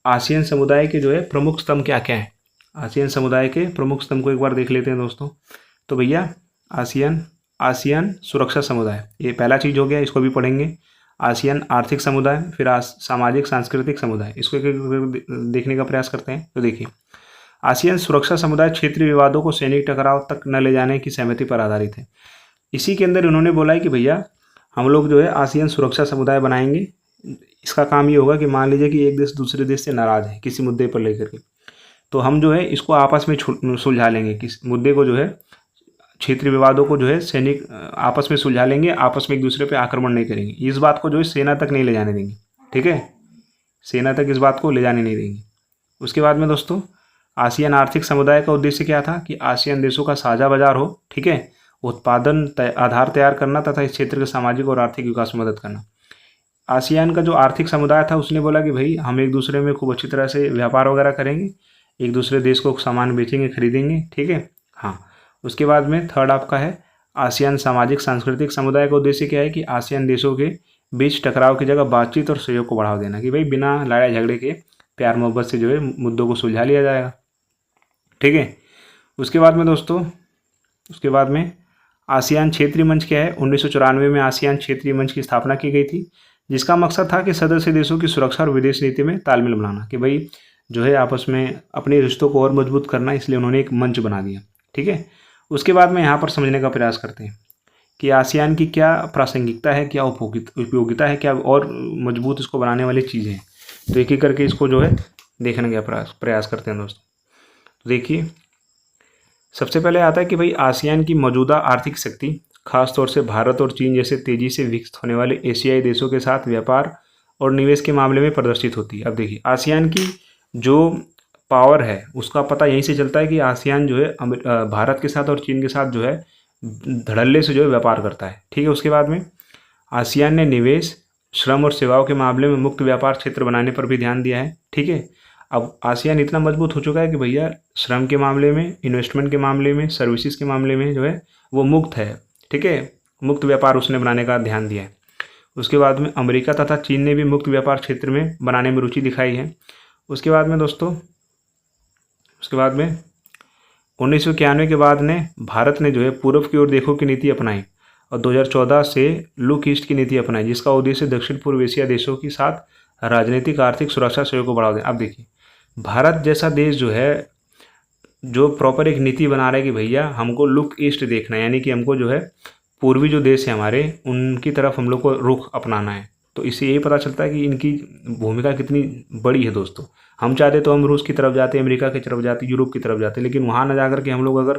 आसियान समुदाय के जो है प्रमुख स्तंभ क्या क्या है। आसियान समुदाय के प्रमुख स्तंभ को एक बार देख लेते हैं दोस्तों। तो भैया आसियान सुरक्षा समुदाय, ये पहला चीज़ हो गया, इसको भी पढ़ेंगे। आसियान आर्थिक समुदाय, फिर सामाजिक सांस्कृतिक समुदाय, इसको एक देखने का प्रयास करते हैं। तो देखिए, आसियान सुरक्षा समुदाय क्षेत्रीय विवादों को सैनिक टकराव तक न ले जाने की सहमति पर आधारित है। इसी के अंदर उन्होंने बोला है कि भैया हम लोग जो है आसियान सुरक्षा समुदाय बनाएंगे। इसका काम ये होगा कि मान लीजिए कि एक देश दूसरे देश से नाराज़ है किसी मुद्दे पर लेकर के, तो हम जो है इसको आपस में सुलझा लेंगे। किस मुद्दे को जो है, क्षेत्रीय विवादों को जो है सैनिक आपस में सुलझा लेंगे, आपस में एक दूसरे पे आक्रमण नहीं करेंगे। इस बात को जो है सेना तक नहीं ले जाने देंगे। ठीक है। सेना तक इस बात को ले जाने नहीं देंगे। उसके बाद में दोस्तों, आसियान आर्थिक समुदाय का उद्देश्य क्या था कि आसियान देशों का साझा बाजार हो। ठीक है। उत्पादन आधार तैयार करना तथा इस क्षेत्र के सामाजिक और आर्थिक विकास में मदद करना। आसियान का जो आर्थिक समुदाय था उसने बोला कि भाई हम एक दूसरे में खूब अच्छी तरह से व्यापार वगैरह करेंगे, एक दूसरे देश को सामान बेचेंगे, खरीदेंगे। ठीक है। हाँ। उसके बाद में थर्ड आपका है आसियान सामाजिक सांस्कृतिक समुदाय का उद्देश्य क्या है कि आसियान देशों के बीच टकराव की जगह बातचीत और सहयोग को बढ़ावा देना, कि भाई बिना लड़ाई झगड़े के प्यार मोहब्बत से जो है मुद्दों को सुलझा लिया जाएगा। ठीक है। उसके बाद में दोस्तों, उसके बाद में आसियान क्षेत्रीय मंच क्या है। 1994 में आसियान क्षेत्रीय मंच की स्थापना की गई थी, जिसका मकसद था कि सदस्य देशों की सुरक्षा और विदेश नीति में तालमेल बनाना, कि भाई जो है आपस में अपने रिश्तों को और मजबूत करना, इसलिए उन्होंने एक मंच बना दिया। ठीक है। उसके बाद में यहाँ पर समझने का प्रयास करते हैं कि आसियान की क्या प्रासंगिकता है, क्या उपयोगिता है, क्या और मजबूत इसको बनाने वाली चीज़ें हैं। तो एक एक करके इसको जो है देखने का प्रयास करते हैं दोस्तों। तो देखिए, सबसे पहले आता है कि भाई आसियान की मौजूदा आर्थिक शक्ति खासतौर से भारत और चीन जैसे तेज़ी से विकसित होने वाले एशियाई देशों के साथ व्यापार और निवेश के मामले में प्रदर्शित होती है। अब देखिए, आसियान की जो पावर है उसका पता यहीं से चलता है कि आसियान जो है भारत के साथ और चीन के साथ जो है धड़ल्ले से जो है व्यापार करता है। ठीक है। उसके बाद में आसियान ने निवेश, श्रम और सेवाओं के मामले में मुक्त व्यापार क्षेत्र बनाने पर भी ध्यान दिया है। ठीक है। अब आसियान इतना मजबूत हो चुका है कि भैया श्रम के मामले में, इन्वेस्टमेंट के मामले में, सर्विसेज के मामले में जो है वो मुक्त है। ठीक है, मुक्त व्यापार उसने बनाने का ध्यान दिया है। उसके बाद में अमेरिका तथा चीन ने भी मुक्त व्यापार क्षेत्र में बनाने में रुचि दिखाई है। उसके बाद में दोस्तों, उसके बाद में 1991 के बाद ने भारत ने जो है पूर्व की ओर देखो की नीति अपनाई और 2014 से लुक ईस्ट की नीति अपनाई, जिसका उद्देश्य दक्षिण पूर्व एशिया देशों के साथ राजनीतिक आर्थिक सुरक्षा सहयोग को बढ़ावा देना। अब देखिए, भारत जैसा देश जो है जो प्रॉपर एक नीति बना रहा है कि भैया हमको लुक ईस्ट देखना है, यानी कि हमको जो है पूर्वी जो देश है हमारे उनकी तरफ हम लोग को रुख अपनाना है। तो इससे यही पता चलता है कि इनकी भूमिका कितनी बड़ी है दोस्तों। हम चाहते तो हम रूस की तरफ जाते, अमेरिका की तरफ जाते, यूरोप की तरफ जाते, लेकिन वहाँ ना जाकर के हम लोग अगर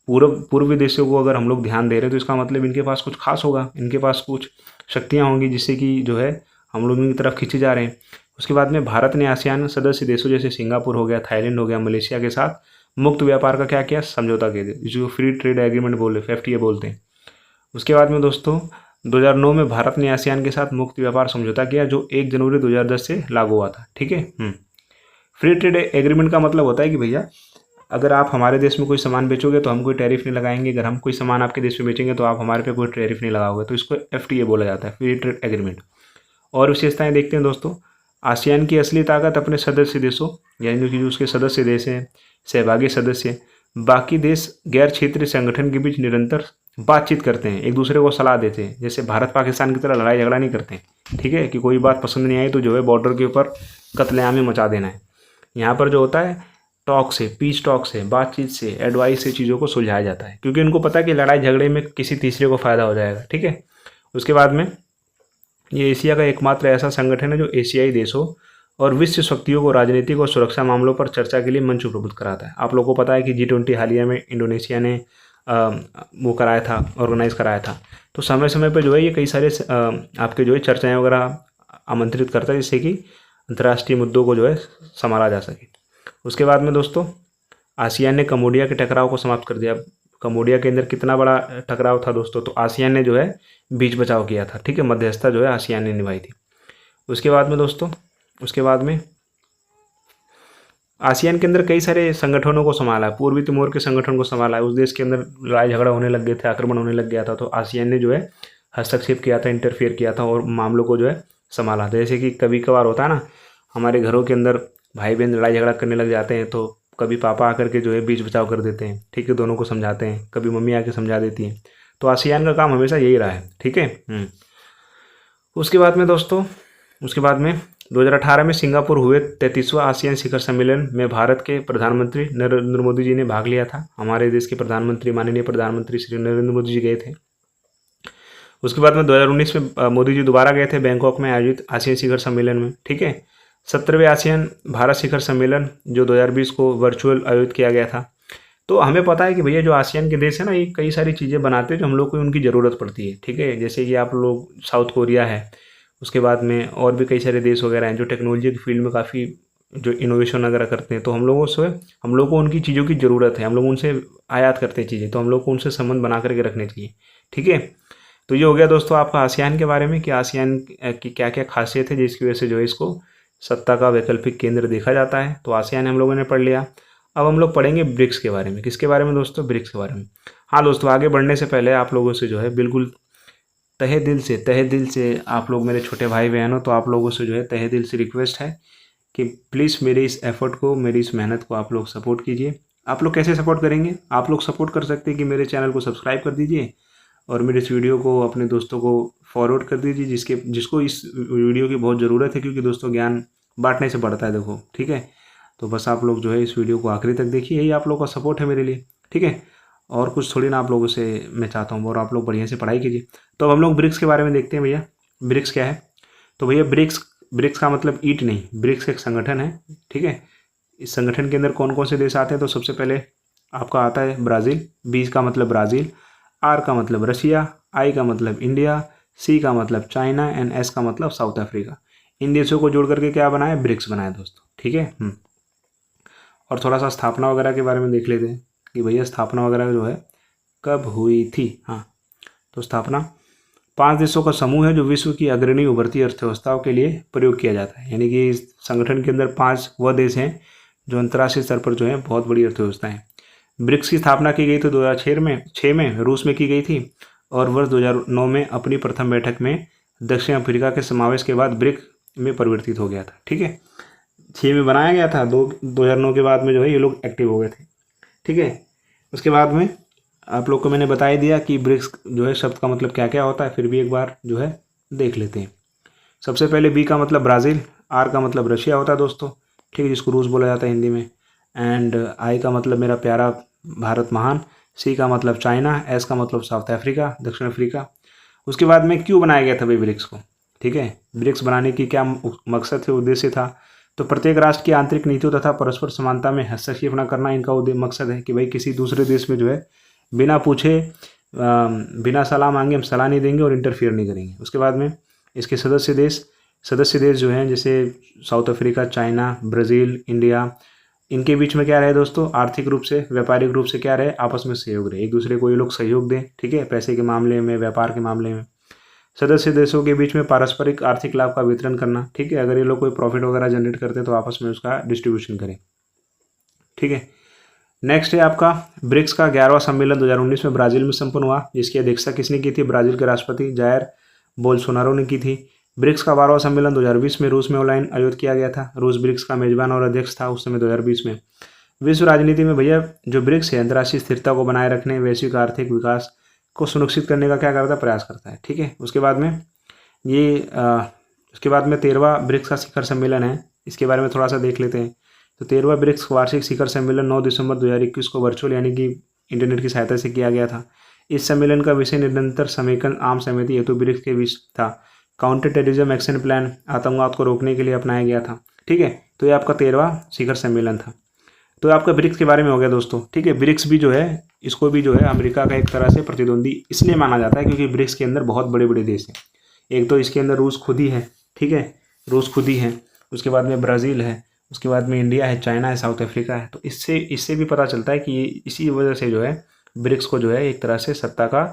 पूर्वी देशों को अगर हम लोग ध्यान दे रहे हैं तो इसका मतलब इनके पास कुछ खास होगा, इनके पास कुछ शक्तियाँ होंगी जिससे कि जो है हम लोग इनकी तरफ खींचे जा रहे हैं। उसके बाद में भारत ने आसियान सदस्य देशों जैसे सिंगापुर हो गया, थाईलैंड हो गया, मलेशिया के साथ मुक्त व्यापार का क्या किया, समझौता किया, जिसको फ्री ट्रेड एग्रीमेंट बोले, FTA बोलते हैं। उसके बाद में दोस्तों 2009 में भारत ने आसियान के साथ मुक्त व्यापार समझौता किया जो 1 जनवरी 2010 से लागू हुआ था। ठीक है। फ्री ट्रेड एग्रीमेंट का मतलब होता है कि भैया अगर आप हमारे देश में कोई सामान बेचोगे तो हम कोई टैरिफ नहीं लगाएंगे, अगर हम कोई सामान आपके देश में बेचेंगे तो आप हमारे पे कोई टैरिफ नहीं लगाओगे, तो इसको FTA बोला जाता है, फ्री ट्रेड एग्रीमेंट। और विशेषताएं देखते हैं दोस्तों। आसियान की असली ताकत अपने सदस्य देशों, यानी कि जो उसके सदस्य देश हैं, सहभागी सदस्य, बाकी देश गैर क्षेत्रीय संगठन के बीच निरंतर बातचीत करते हैं, एक दूसरे को सलाह देते हैं। जैसे भारत पाकिस्तान की तरह लड़ाई झगड़ा नहीं करते हैं। ठीक है, कि कोई बात पसंद नहीं आई तो जो है बॉर्डर के ऊपर कत्लेआम मचा देना है। यहाँ पर जो होता है टॉक से, पीस टॉक से, बातचीत से, एडवाइस से चीज़ों को सुलझाया जाता है, क्योंकि उनको पता है कि लड़ाई झगड़े में किसी तीसरे को फ़ायदा हो जाएगा। ठीक है। उसके बाद में ये एशिया का एकमात्र ऐसा संगठन है जो एशियाई देशों और विश्व शक्तियों को राजनीतिक और सुरक्षा मामलों पर चर्चा के लिए मंच उपलब्ध कराता है। आप लोगों को पता है कि G20 हालिया में इंडोनेशिया ने वो कराया था, ऑर्गेनाइज कराया था। तो समय समय पर जो है ये कई सारे आपके जो है चर्चाएं वगैरह आमंत्रित करता है, जिससे कि अंतर्राष्ट्रीय मुद्दों को जो है संभाला जा सके। उसके बाद में दोस्तों आसियान ने कम्बोडिया के टकराव को समाप्त कर दिया। कम्बोडिया के अंदर कितना बड़ा टकराव था दोस्तों, तो आसियान ने जो है बीच बचाव किया था। ठीक है, मध्यस्थता जो है आसियान ने निभाई थी। उसके बाद में दोस्तों, उसके बाद में आसियान के अंदर कई सारे संगठनों को संभाला है, पूर्वी तिमोर के संगठन को संभाला है। उस देश के अंदर लड़ाई झगड़ा होने लग गए थे, आक्रमण होने लग गया था, तो आसियान ने जो है हस्तक्षेप किया था, इंटरफेयर किया था और मामलों को जो है संभाला। जैसे कि कभी कभार होता है ना, हमारे घरों के अंदर भाई बहन लड़ाई झगड़ा करने लग जाते हैं, तो कभी पापा आकर के जो है बीच बचाव कर देते हैं। ठीक है, दोनों को समझाते हैं, कभी मम्मी आके समझा देती हैं। तो आसियान का काम हमेशा यही रहा है। ठीक है। उसके बाद में दोस्तों, उसके बाद में 2018 में सिंगापुर हुए 33वां आसियान शिखर सम्मेलन में भारत के प्रधानमंत्री नरेंद्र मोदी जी ने भाग लिया था। हमारे देश के प्रधानमंत्री, माननीय प्रधानमंत्री श्री नरेंद्र मोदी जी गए थे। उसके बाद में 2019 में मोदी जी दोबारा गए थे बैंकॉक में आयोजित आसियान शिखर सम्मेलन में। ठीक है, 17वें आसियान भारत शिखर सम्मेलन जो 2020 को वर्चुअल आयोजित किया गया था। तो हमें पता है कि भैया जो आसियान के देश है ना, ये कई सारी चीज़ें बनाते हैं जो हम लोग को उनकी ज़रूरत पड़ती है। ठीक है, जैसे कि आप लोग साउथ कोरिया है, उसके बाद में और भी कई सारे देश वगैरह हैं जो टेक्नोलॉजी की फील्ड में काफ़ी जो इनोवेशन वगैरह करते हैं। तो हम लोगों से, हम लोग को उनकी चीज़ों की ज़रूरत है, हम लोग उनसे आयात करते हैं चीज़ें, तो हम लोग को उनसे संबंध बना करके रखने चाहिए। ठीक है, तो ये हो गया दोस्तों आपका आसियान के बारे में कि आसियान की क्या क्या खासियत है जिसकी वजह से जो है इसको सत्ता का वैकल्पिक केंद्र देखा जाता है। तो आसियान हम लोगों ने पढ़ लिया। अब हम लोग पढ़ेंगे ब्रिक्स के बारे में। किसके बारे में दोस्तों? ब्रिक्स के बारे में। हाँ दोस्तों, आगे बढ़ने से पहले आप लोगों से जो है बिल्कुल तहे दिल से आप लोग मेरे छोटे भाई बहन हो, तो आप लोगों से जो है तहे दिल से रिक्वेस्ट है कि प्लीज़ मेरे इस एफर्ट को, मेरी इस मेहनत को आप लोग सपोर्ट कीजिए। आप लोग कैसे सपोर्ट करेंगे? आप लोग सपोर्ट कर सकते हैं कि मेरे चैनल को सब्सक्राइब कर दीजिए और मेरे इस वीडियो को अपने दोस्तों को फॉरवर्ड कर दीजिए जिसको इस वीडियो की बहुत ज़रूरत है, क्योंकि दोस्तों ज्ञान बांटने से बढ़ता है। देखो, ठीक है, तो बस आप लोग जो है इस वीडियो को आखिरी तक देखिए, यही आप लोगों का सपोर्ट है मेरे लिए। ठीक है, और कुछ थोड़ी ना आप लोगों से मैं चाहता हूँ, और आप लोग बढ़िया से पढ़ाई कीजिए। तो अब हम लोग ब्रिक्स के बारे में देखते हैं भैया। ब्रिक्स क्या है? तो भैया ब्रिक्स का मतलब ईट नहीं, ब्रिक्स एक संगठन है। ठीक है, इस संगठन के अंदर कौन कौन से देश आते हैं? तो सबसे पहले आपका आता है ब्राज़ील। बी का मतलब ब्राज़ील, आर का मतलब रशिया, आई का मतलब इंडिया, सी का मतलब चाइना एंड एस का मतलब साउथ अफ्रीका। इन देशों को जोड़ करके क्या बनाया? ब्रिक्स बनाया दोस्तों। ठीक है। और थोड़ा सा स्थापना वगैरह के बारे में देख लेते हैं कि भैया स्थापना वगैरह जो है कब हुई थी। हाँ, तो स्थापना 5 देशों का समूह है जो विश्व की अग्रणी उभरती अर्थव्यवस्थाओं के लिए प्रयोग किया जाता है। यानी कि इस संगठन के अंदर 5 वह देश हैं जो अंतर्राष्ट्रीय स्तर पर जो है बहुत बड़ी अर्थव्यवस्था है। ब्रिक्स की स्थापना की गई तो 2006 में रूस में की गई थी और वर्ष 2009 में अपनी प्रथम बैठक में दक्षिण अफ्रीका के समावेश के बाद ब्रिक में परिवर्तित हो गया था। ठीक है, 6 में बनाया गया था, 2009 के बाद में जो है ये लोग एक्टिव हो गए थे। ठीक है, उसके बाद में आप लोग को मैंने बता ही दिया कि ब्रिक्स जो है शब्द का मतलब क्या क्या होता है, फिर भी एक बार जो है देख लेते हैं। सबसे पहले बी का मतलब ब्राज़ील, आर का मतलब रशिया होता है दोस्तों, ठीक है, जिसको रूस बोला जाता है हिंदी में, एंड आई का मतलब मेरा प्यारा भारत महान, सी का मतलब चाइना, एस का मतलब साउथ अफ्रीका, दक्षिण अफ्रीका। उसके बाद में क्यों बनाया गया था भाई ब्रिक्स को, ठीक है, ब्रिक्स बनाने की क्या मकसद थे, उद्देश्य था, तो प्रत्येक राष्ट्र की आंतरिक नीतियों तथा परस्पर समानता में हस्तक्षेप न करना इनका मकसद है कि भाई किसी दूसरे देश में जो है बिना पूछे बिना सलाह मांगे हम सलाह नहीं देंगे और इंटरफियर नहीं करेंगे। उसके बाद में इसके सदस्य देश जो हैं जैसे south Africa, China, Brazil, India, इनके बीच में क्या रहे दोस्तों, आर्थिक रूप से, व्यापारिक रूप से क्या रहे, आपस में सहयोग रहे, एक दूसरे को ये लोग सहयोग दें, ठीक है, पैसे के मामले में, व्यापार के मामले में। सदस्य देशों के बीच में पारस्परिक आर्थिक लाभ का वितरण करना, ठीक है, अगर ये लोग कोई प्रॉफिट वगैरह जनरेट करते हैं तो आपस में उसका डिस्ट्रीब्यूशन करें। ठीक है, नेक्स्ट है आपका ब्रिक्स का 11वां सम्मेलन 2019 में ब्राज़ील में संपन्न हुआ, जिसकी अध्यक्षता किसने की थी, ब्राज़ील के राष्ट्रपति जायर बोल्सोनारो ने की थी। ब्रिक्स का 12वां सम्मेलन 2020 में रूस में ऑनलाइन आयोजित किया गया था। रूस ब्रिक्स का मेजबान और अध्यक्ष था उस समय 2020 में। विश्व राजनीति में भैया जो ब्रिक्स है अंतर्राष्ट्रीय स्थिरता को बनाए रखने, वैश्विक आर्थिक विकास को सुनिश्चित करने का क्या करता है, प्रयास करता है। ठीक है, उसके बाद में 13वां ब्रिक्स का शिखर सम्मेलन है, इसके बारे में थोड़ा सा देख लेते हैं। तो 13वां ब्रिक्स वार्षिक शिखर सम्मेलन 9 दिसंबर 2021 को वर्चुअल यानी कि इंटरनेट की सहायता से किया गया था। इस सम्मेलन का विषय निरंतर समेकन आम सहमति हेतु ब्रिक्स के बीच था। काउंटर टेररिज्म एक्शन प्लान आतंकवाद को रोकने के लिए अपनाया गया था। ठीक है, तो ये आपका 13वां शिखर सम्मेलन था। तो आपका ब्रिक्स के बारे में हो गया दोस्तों। ठीक है, ब्रिक्स भी जो है इसको भी जो है अमेरिका का एक तरह से प्रतिद्वंदी इसलिए माना जाता है क्योंकि ब्रिक्स के अंदर बहुत बड़े बड़े देश हैं। एक तो इसके अंदर रूस खुद ही है, ठीक है, रूस खुद ही है, उसके बाद में ब्राज़ील है, उसके बाद में इंडिया है, चाइना है, साउथ अफ्रीका है। तो इससे भी पता चलता है कि इसी वजह से जो है ब्रिक्स को जो है एक तरह से सत्ता का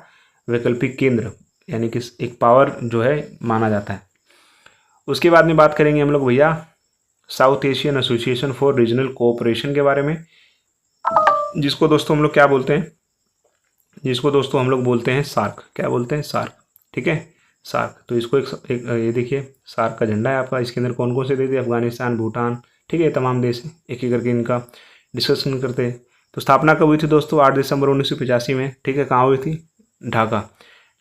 वैकल्पिक केंद्र यानी कि एक पावर जो है माना जाता है। उसके बाद में बात करेंगे हम लोग भैया south Asian association for regional cooperation के बारे में, जिसको दोस्तों हम लोग क्या बोलते हैं, जिसको दोस्तों हम लोग बोलते हैं सार्क। क्या बोलते हैं, सार्क। ठीक है, सार्क। तो इसको एक ये देखिए सार्क का झंडा है आपका, इसके अंदर कौन कौन से देश है, अफगानिस्तान, भूटान, ठीक है, तमाम देश हैं। एक एक करके इनका डिस्कशन करते हैं। तो स्थापना कब हुई थी दोस्तों, 8 दिसंबर 1985 में। ठीक है, कहाँ हुई थी, ढाका,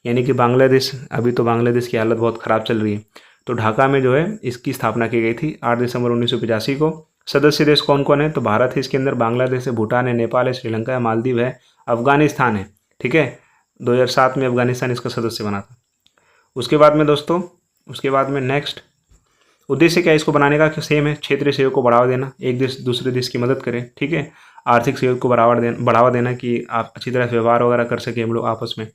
यानी कि बांग्लादेश। अभी तो बांग्लादेश की हालत बहुत ख़राब चल रही है, तो ढाका में जो है इसकी स्थापना की गई थी 8 दिसंबर 1985 को। सदस्य देश कौन कौन है, तो भारत है इसके अंदर, बांग्लादेश है, भूटान है, नेपाल है, श्रीलंका है, मालदीव है, अफगानिस्तान है। ठीक है, 2007 में अफगानिस्तान इसका सदस्य बना था। उसके बाद में दोस्तों, उसके बाद में नेक्स्ट उद्देश्य क्या है इसको बनाने का, सेम है, क्षेत्रीय सहयोग को बढ़ावा देना, एक देश दूसरे देश की मदद करे। ठीक है, आर्थिक सहयोग को बढ़ावा देना कि आप अच्छी तरह से व्यवहार वगैरह कर सके हम लोग आपस में।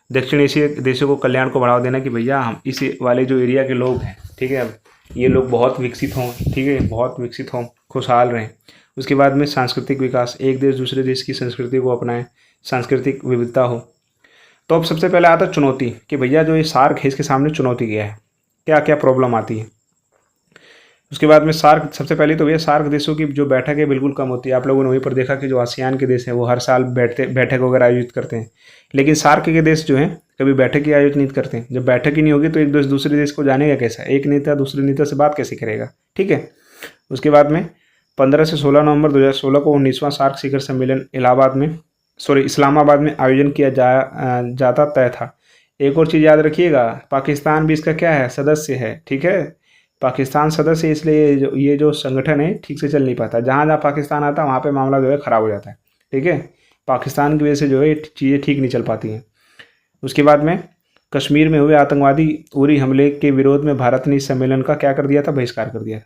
दक्षिण एशिया देशों को कल्याण को बढ़ावा देना कि भैया हम इस वाले जो एरिया के लोग हैं, ठीक है, अब ये लोग बहुत विकसित हों, ठीक है, बहुत विकसित हों, खुशहाल रहें। उसके बाद में सांस्कृतिक विकास, एक देश दूसरे देश की संस्कृति को अपनाएं, सांस्कृतिक विविधता हो। तो अब सबसे पहले आता चुनौती कि भैया जो ये सार्क है इसके सामने चुनौती क्या है, क्या क्या प्रॉब्लम आती है। उसके बाद में सार्क, सबसे पहले तो भैया सार्क देशों की जो बैठक है बिल्कुल कम होती है। आप लोगों ने वहीं पर देखा कि जो आसियान के देश हैं वो हर साल बैठक वगैरह आयोजित करते हैं, लेकिन सार्क के देश जो हैं कभी बैठक ही आयोजित नहीं करते हैं। जब बैठक ही नहीं होगी तो एक देश दूसरे देश को जानेगा कैसा, एक नेता दूसरे नेता से बात कैसे करेगा। ठीक है, उसके बाद में 15 से 16 नवंबर 2016 को 19वां सार्क शिखर सम्मेलन इस्लामाबाद में आयोजन किया जाता तय था। एक और चीज़ याद रखिएगा, पाकिस्तान भी इसका क्या है, सदस्य है। ठीक है, पाकिस्तान सदस्य है, इसलिए ये जो संगठन है ठीक से चल नहीं पाता। जहाँ जहाँ पाकिस्तान आता है वहाँ पे मामला जो है ख़राब हो जाता है। ठीक है, पाकिस्तान की वजह से जो है चीज़ें ठीक नहीं चल पाती हैं। उसके बाद में कश्मीर में हुए आतंकवादी उरी हमले के विरोध में भारत ने इस सम्मेलन का क्या कर दिया था, बहिष्कार कर दिया था।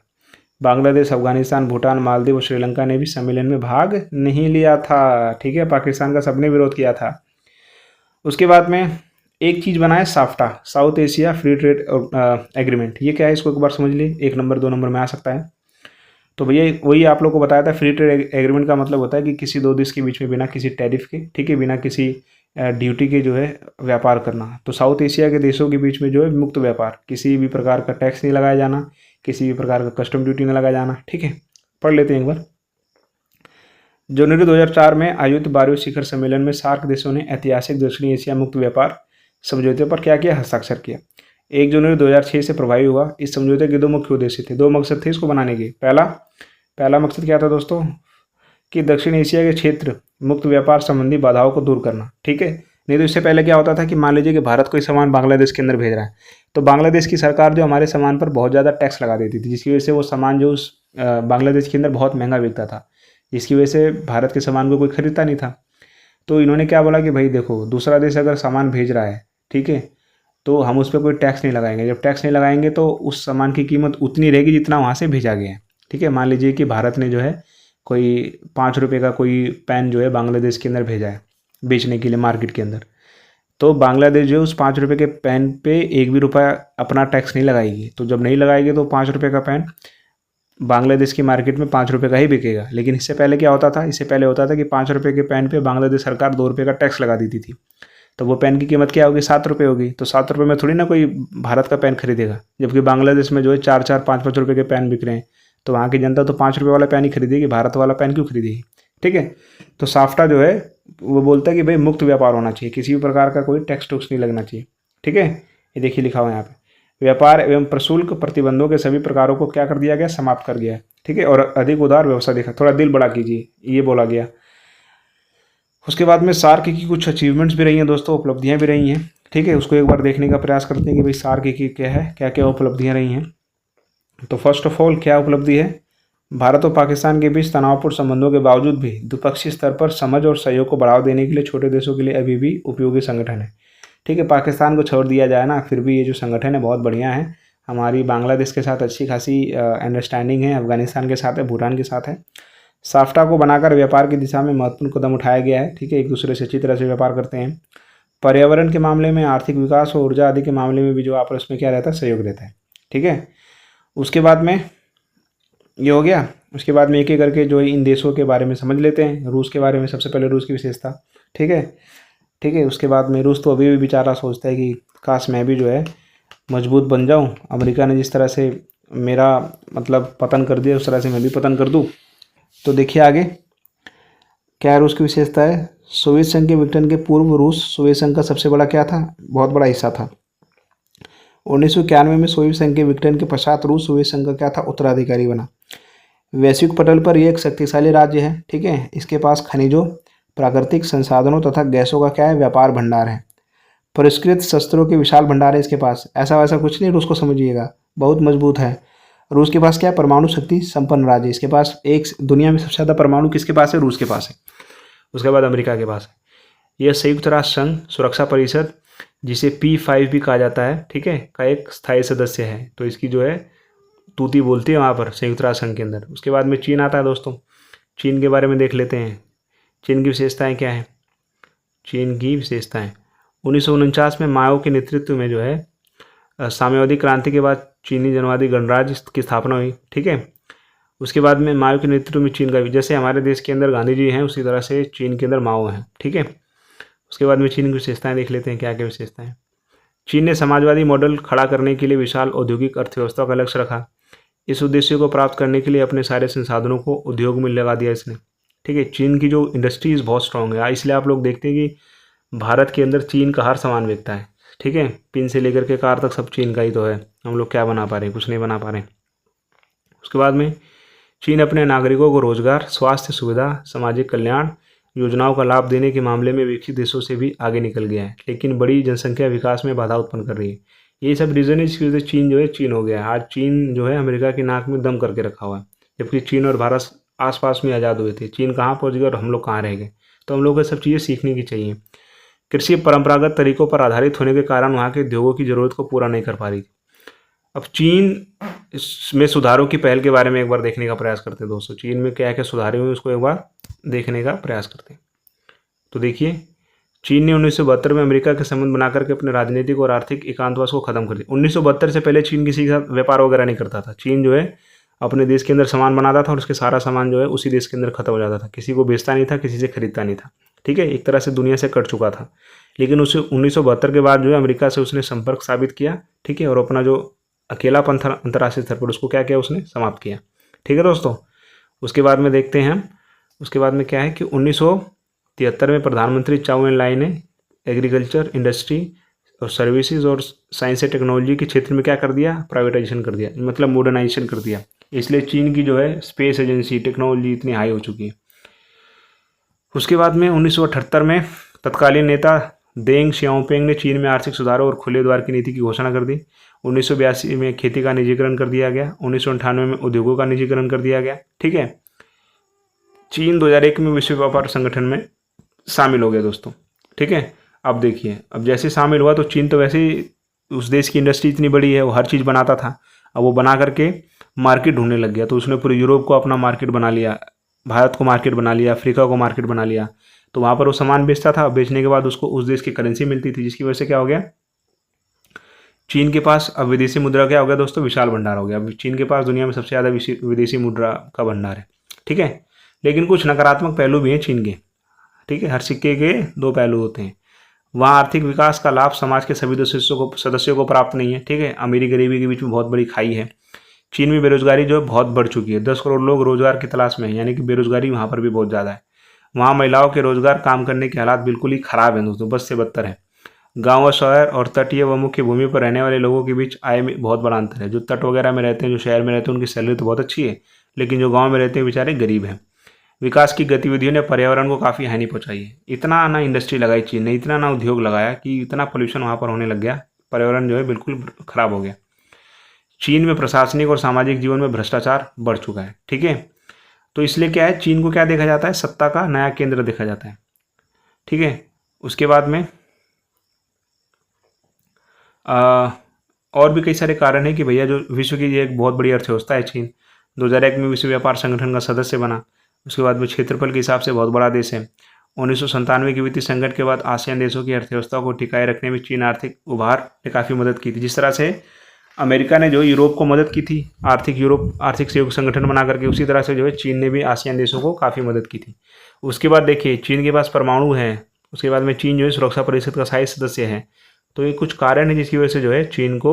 बांग्लादेश, अफगानिस्तान, भूटान, मालदीव और श्रीलंका ने भी सम्मेलन में भाग नहीं लिया था। ठीक है, पाकिस्तान का सबने विरोध किया था। उसके बाद में एक चीज़ बना है SAFTA, south Asia free trade agreement. ये क्या है, इसको एक बार समझ लीजिए, 1 नंबर 2 नंबर में आ सकता है। तो भैया वही आप लोग को बताया था, फ्री ट्रेड एग्रीमेंट का मतलब होता है कि किसी दो देश के बीच में बिना किसी टैरिफ के, ठीक है, बिना किसी ड्यूटी के जो है व्यापार करना। तो साउथ एशिया के देशों के बीच में जो है मुक्त व्यापार, किसी भी प्रकार का टैक्स नहीं लगाया जाना, किसी भी प्रकार का कस्टम ड्यूटी नहीं लगाया जाना। ठीक है, पढ़ लेते हैं एक बार। जनवरी 2004 में आयोजित 12वें शिखर सम्मेलन में सार्क देशों ने ऐतिहासिक दक्षिणी एशिया मुक्त व्यापार समझौते पर क्या किया, हस्ताक्षर किया। 1 जनवरी 2006 से प्रभावी हुआ। इस समझौते के 2 मुख्य उद्देश्य थे, 2 मकसद थे इसको बनाने के। पहला मकसद क्या था दोस्तों, कि दक्षिण एशिया के क्षेत्र मुक्त व्यापार संबंधी बाधाओं को दूर करना। ठीक है, नहीं तो इससे पहले क्या होता था कि मान लीजिए कि भारत कोई सामान बांग्लादेश के अंदर भेज रहा है, तो बांग्लादेश की सरकार जो हमारे सामान पर बहुत ज़्यादा टैक्स लगा देती थी, जिसकी वजह से वो सामान जो उस बांग्लादेश के अंदर बहुत महंगा बिकता था, जिसकी वजह से भारत के सामान को कोई खरीदता नहीं था। तो इन्होंने क्या बोला कि भाई देखो, दूसरा देश अगर सामान भेज रहा है, ठीक है, तो हम उस पर कोई टैक्स नहीं लगाएंगे। जब टैक्स नहीं लगाएंगे तो उस सामान की कीमत उतनी रहेगी जितना वहाँ से भेजा गया है। ठीक है, मान लीजिए कि भारत ने जो है कोई 5 रुपये का कोई पेन जो है बांग्लादेश के अंदर भेजा है बेचने के लिए मार्केट के अंदर, तो बांग्लादेश जो है उस 5 रुपये के पेन पे 1 भी रुपया अपना टैक्स नहीं लगाएगी। तो जब नहीं लगाएगी तो 5 रुपये का पेन बांग्लादेश की मार्केट में 5 रुपये का ही बिकेगा। लेकिन इससे पहले क्या होता था, इससे पहले होता था कि 5 रुपये के पेन पे बांग्लादेश सरकार 2 रुपये का टैक्स लगा देती थी। तो वो पेन की कीमत क्या होगी, 7 रुपये होगी। तो 7 रुपये में थोड़ी ना कोई भारत का पेन खरीदेगा, जबकि बांग्लादेश में जो है 4-4, 5-5 रुपये के पेन बिक रहे हैं। तो वहाँ की जनता तो 5 रुपये वाला पेन ही खरीदेगी, भारत वाला पेन क्यों खरीदेगी। ठीक है, तो साफ्टा जो है वो बोलता है कि भाई मुक्त व्यापार होना चाहिए, किसी भी प्रकार का कोई टैक्स टूक्स नहीं लगना चाहिए। ठीक है, ये देखिए लिखा हुआ है यहाँ पे, व्यापार एवं प्रशुल्क प्रतिबंधों के सभी प्रकारों को क्या कर दिया गया, समाप्त कर दिया। ठीक है, और अधिक उदार व्यवस्था देखा, थोड़ा दिल बड़ा कीजिए, ये बोला गया। उसके बाद में सार्क की कुछ अचीवमेंट्स भी रही हैं दोस्तों, उपलब्धियां भी रही हैं। ठीक है, उसको एक बार देखने का प्रयास करते हैं कि भाई सार्क की क्या है, क्या क्या उपलब्धियां रही हैं। तो फर्स्ट ऑफ ऑल क्या उपलब्धि है, भारत और पाकिस्तान के बीच तनावपूर्ण संबंधों के बावजूद भी द्विपक्षीय स्तर पर समझ और सहयोग को बढ़ावा देने के लिए छोटे देशों के लिए अभी भी उपयोगी संगठन है। ठीक है, पाकिस्तान को छोड़ दिया जाए ना, फिर भी ये जो संगठन है बहुत बढ़िया है। हमारी बांग्लादेश के साथ अच्छी खासी अंडरस्टैंडिंग है, अफगानिस्तान के साथ है, भूटान के साथ है। साफ्टा को बनाकर व्यापार की दिशा में महत्वपूर्ण कदम उठाया गया है। ठीक है, एक दूसरे से अच्छी तरह से व्यापार करते हैं। पर्यावरण के मामले में, आर्थिक विकास और ऊर्जा आदि के मामले में भी जो आपस में क्या रहता है, सहयोग रहता है। ठीक है, उसके बाद में ये हो गया। उसके बाद में एक एक करके जो इन देशों के बारे में समझ लेते हैं। रूस के बारे में सबसे पहले, रूस की विशेषता। ठीक है, ठीक है, उसके बाद में रूस तो अभी भी बेचारा सोचता है कि काश मैं भी जो है मजबूत बन जाऊं, अमेरिका ने जिस तरह से मेरा मतलब पतन कर दिया उस तरह से मैं भी पतन कर दूं। तो देखिए आगे क्या है रूस की विशेषता है। सोवियत संघ के विघटन के पूर्व रूस सोवियत संघ का सबसे बड़ा क्या था, बहुत बड़ा हिस्सा था। 1991 में सोवियत संघ के विघटन के पश्चात रूस सोवियत संघ का क्या था, उत्तराधिकारी बना। वैश्विक पटल पर यह एक शक्तिशाली राज्य है। ठीक है, इसके पास खनिजों, प्राकृतिक संसाधनों तथा गैसों का क्या है, व्यापार भंडार है। परिष्कृत शस्त्रों के विशाल भंडार है इसके पास। ऐसा वैसा कुछ नहीं, रूस को समझिएगा, बहुत मजबूत है। रूस के पास क्या है, परमाणु शक्ति संपन्न राज्य। इसके पास एक दुनिया में सबसे ज़्यादा परमाणु किसके पास है, रूस के पास है। उसके बाद अमेरिका के पास है। यह संयुक्त राष्ट्र संघ सुरक्षा परिषद, जिसे P5 भी कहा जाता है, ठीक है, का एक स्थायी सदस्य है। तो इसकी जो है तूती बोलती है वहाँ पर संयुक्त राष्ट्र संघ के अंदर। उसके बाद में चीन आता है दोस्तों। चीन के बारे में देख लेते हैं, चीन की विशेषताएँ क्या हैं। चीन की विशेषताएँ 1949 में माओ के नेतृत्व में जो है साम्यवादी क्रांति के बाद चीनी जनवादी गणराज्य की स्थापना हुई। ठीक है, उसके बाद में माओ के नेतृत्व में चीन का, जैसे हमारे देश के अंदर गांधी जी हैं उसी तरह से चीन के अंदर माओ हैं। ठीक है, उसके बाद में चीन की विशेषताएं देख लेते हैं, क्या क्या विशेषताएं। चीन ने समाजवादी मॉडल खड़ा करने के लिए विशाल औद्योगिक अर्थव्यवस्था का लक्ष्य रखा। इस उद्देश्य को प्राप्त करने के लिए अपने सारे संसाधनों को उद्योग में लगा दिया इसने। ठीक है, चीन की जो इंडस्ट्रीज बहुत स्ट्रांग है, इसलिए आप लोग देखते हैं कि भारत के अंदर चीन का हर सामान बिकता है। ठीक है, पिन से लेकर के कार तक सब चीन का ही तो है। हम लोग क्या बना पा रहे हैं, कुछ नहीं बना पा रहे हैं। उसके बाद में चीन अपने नागरिकों को रोजगार, स्वास्थ्य सुविधा, सामाजिक कल्याण योजनाओं का लाभ देने के मामले में विकसित देशों से भी आगे निकल गया है, लेकिन बड़ी जनसंख्या विकास में बाधा उत्पन्न कर रही है। ये सब रीज़न है जिसकी वजह से चीन जो है चीन हो गया है। आज चीन जो है अमेरिका की नाक में दम करके रखा हुआ है, जबकि चीन और भारत आसपास में आज़ाद हुए थे। चीन कहाँ पहुँच गया और हम लोग कहाँ रह गए। तो हम लोग को सब चीज़ें सीखने की चाहिए। कृषि परंपरागत तरीकों पर आधारित होने के कारण वहाँ के उद्योगों की ज़रूरत को पूरा नहीं कर पा रही थी। अब चीन में सुधारों की पहल के बारे में एक बार देखने का प्रयास करते हैं दोस्तों। चीन में क्या क्या सुधार हुए उसको एक बार देखने का प्रयास करते हैं। तो देखिए, चीन ने 1972 में अमेरिका के संबंध बनाकर के अपने राजनीतिक और आर्थिक एकांतवास को खत्म कर दिया। 1972 से पहले चीन किसी के साथ व्यापार वगैरह नहीं करता था। चीन जो है अपने देश के अंदर सामान बनाता था और उसके सारा सामान जो है उसी देश के अंदर खत्म हो जाता था, किसी को बेचता नहीं था, किसी से खरीदता नहीं था। ठीक है, एक तरह से दुनिया से कट चुका था। लेकिन उसे 1972 के बाद जो है अमेरिका से उसने संपर्क साबित किया, ठीक है, और अपना जो अकेलापन था अंतर्राष्ट्रीय स्तर पर उसको क्या किया, उसने समाप्त किया। ठीक है दोस्तों, उसके बाद में देखते हैं हम, उसके बाद में क्या है कि 1973 में प्रधानमंत्री चाउ एन लाइ ने एग्रीकल्चर, इंडस्ट्री और सर्विसेज और साइंस एंड टेक्नोलॉजी के क्षेत्र में क्या कर दिया, प्राइवेटाइजेशन कर दिया, मतलब मॉडर्नाइजेशन कर दिया। इसलिए चीन की जो है स्पेस एजेंसी, टेक्नोलॉजी इतनी हाई हो चुकी है। उसके बाद में 1978 में तत्कालीन नेता देंग शियाओपिंग ने चीन में आर्थिक सुधारों और खुले द्वार की नीति की घोषणा कर दी। 1982 में खेती का निजीकरण कर दिया गया। 1998 में उद्योगों का निजीकरण कर दिया गया। ठीक है, चीन 2001 में विश्व व्यापार संगठन में शामिल हो गया दोस्तों। ठीक है, अब देखिए, अब जैसे शामिल हुआ तो चीन तो वैसे ही उस देश की इंडस्ट्री इतनी बड़ी है, वो हर चीज़ बनाता था। अब वो बना करके मार्केट ढूंढने लग गया, तो उसने पूरे यूरोप को अपना मार्केट बना लिया, भारत को मार्केट बना लिया, अफ्रीका को मार्केट बना लिया। तो वहाँ पर वो सामान बेचता था, बेचने के बाद उसको उस देश की करेंसी मिलती थी, जिसकी वजह से क्या हो गया, चीन के पास अब विदेशी मुद्रा क्या हो गया दोस्तों, विशाल भंडार हो गया। अब चीन के पास दुनिया में सबसे ज़्यादा विदेशी मुद्रा का भंडार है। ठीक है, लेकिन कुछ नकारात्मक पहलू भी हैं चीन के। ठीक है, हर सिक्के के दो पहलू होते हैं। वहाँ आर्थिक विकास का लाभ समाज के सभी सदस्यों को प्राप्त नहीं है। ठीक है, अमीरी गरीबी के बीच में बहुत बड़ी खाई है। चीन में बेरोजगारी जो है बहुत बढ़ चुकी है। 10 करोड़ लोग रोजगार की तलाश में हैं, यानी कि बेरोजगारी वहाँ पर भी बहुत ज़्यादा है। वहाँ महिलाओं के रोजगार, काम करने के हालात बिल्कुल ही खराब हैं दोस्तों, बद से बदतर है। गांव व शहर और तटीय व मुख्य भूमि पर रहने वाले लोगों के बीच आय में बहुत बड़ा अंतर है। जो तट वगैरह में रहते हैं, जो शहर में रहते हैं, उनकी सैलरी तो बहुत अच्छी है, लेकिन जो गाँव में रहते हैं बेचारे गरीब हैं। विकास की गतिविधियों ने पर्यावरण को काफ़ी हानि पहुंचाई है। इतना ना इंडस्ट्री लगाई चीन ने, इतना ना उद्योग लगाया कि इतना पोल्यूशन वहाँ पर होने लग गया, पर्यावरण जो है बिल्कुल खराब हो गया। चीन में प्रशासनिक और सामाजिक जीवन में भ्रष्टाचार बढ़ चुका है। ठीक है, तो इसलिए क्या है, चीन को क्या देखा जाता है, सत्ता का नया केंद्र देखा जाता है। ठीक है, उसके बाद में और भी कई सारे कारण हैं कि भैया जो विश्व की ये एक बहुत बड़ी अर्थव्यवस्था है चीन। 2001 में विश्व व्यापार संगठन का सदस्य बना। उसके बाद में क्षेत्रफल के हिसाब से बहुत बड़ा देश है। 1997 के वित्तीय संकट के बाद आसियान देशों की अर्थव्यवस्था को टिकाए रखने में चीन आर्थिक उभार ने काफ़ी मदद की थी। जिस तरह से अमेरिका ने जो यूरोप को मदद की थी, आर्थिक सहयोग संगठन बना करके, उसी तरह से जो है चीन ने भी आसियान देशों को काफ़ी मदद की थी। उसके बाद देखिए, चीन के पास परमाणु है। उसके बाद में चीन जो है सुरक्षा परिषद का स्थायी सदस्य है। तो ये कुछ कारण है जिसकी वजह से जो है चीन को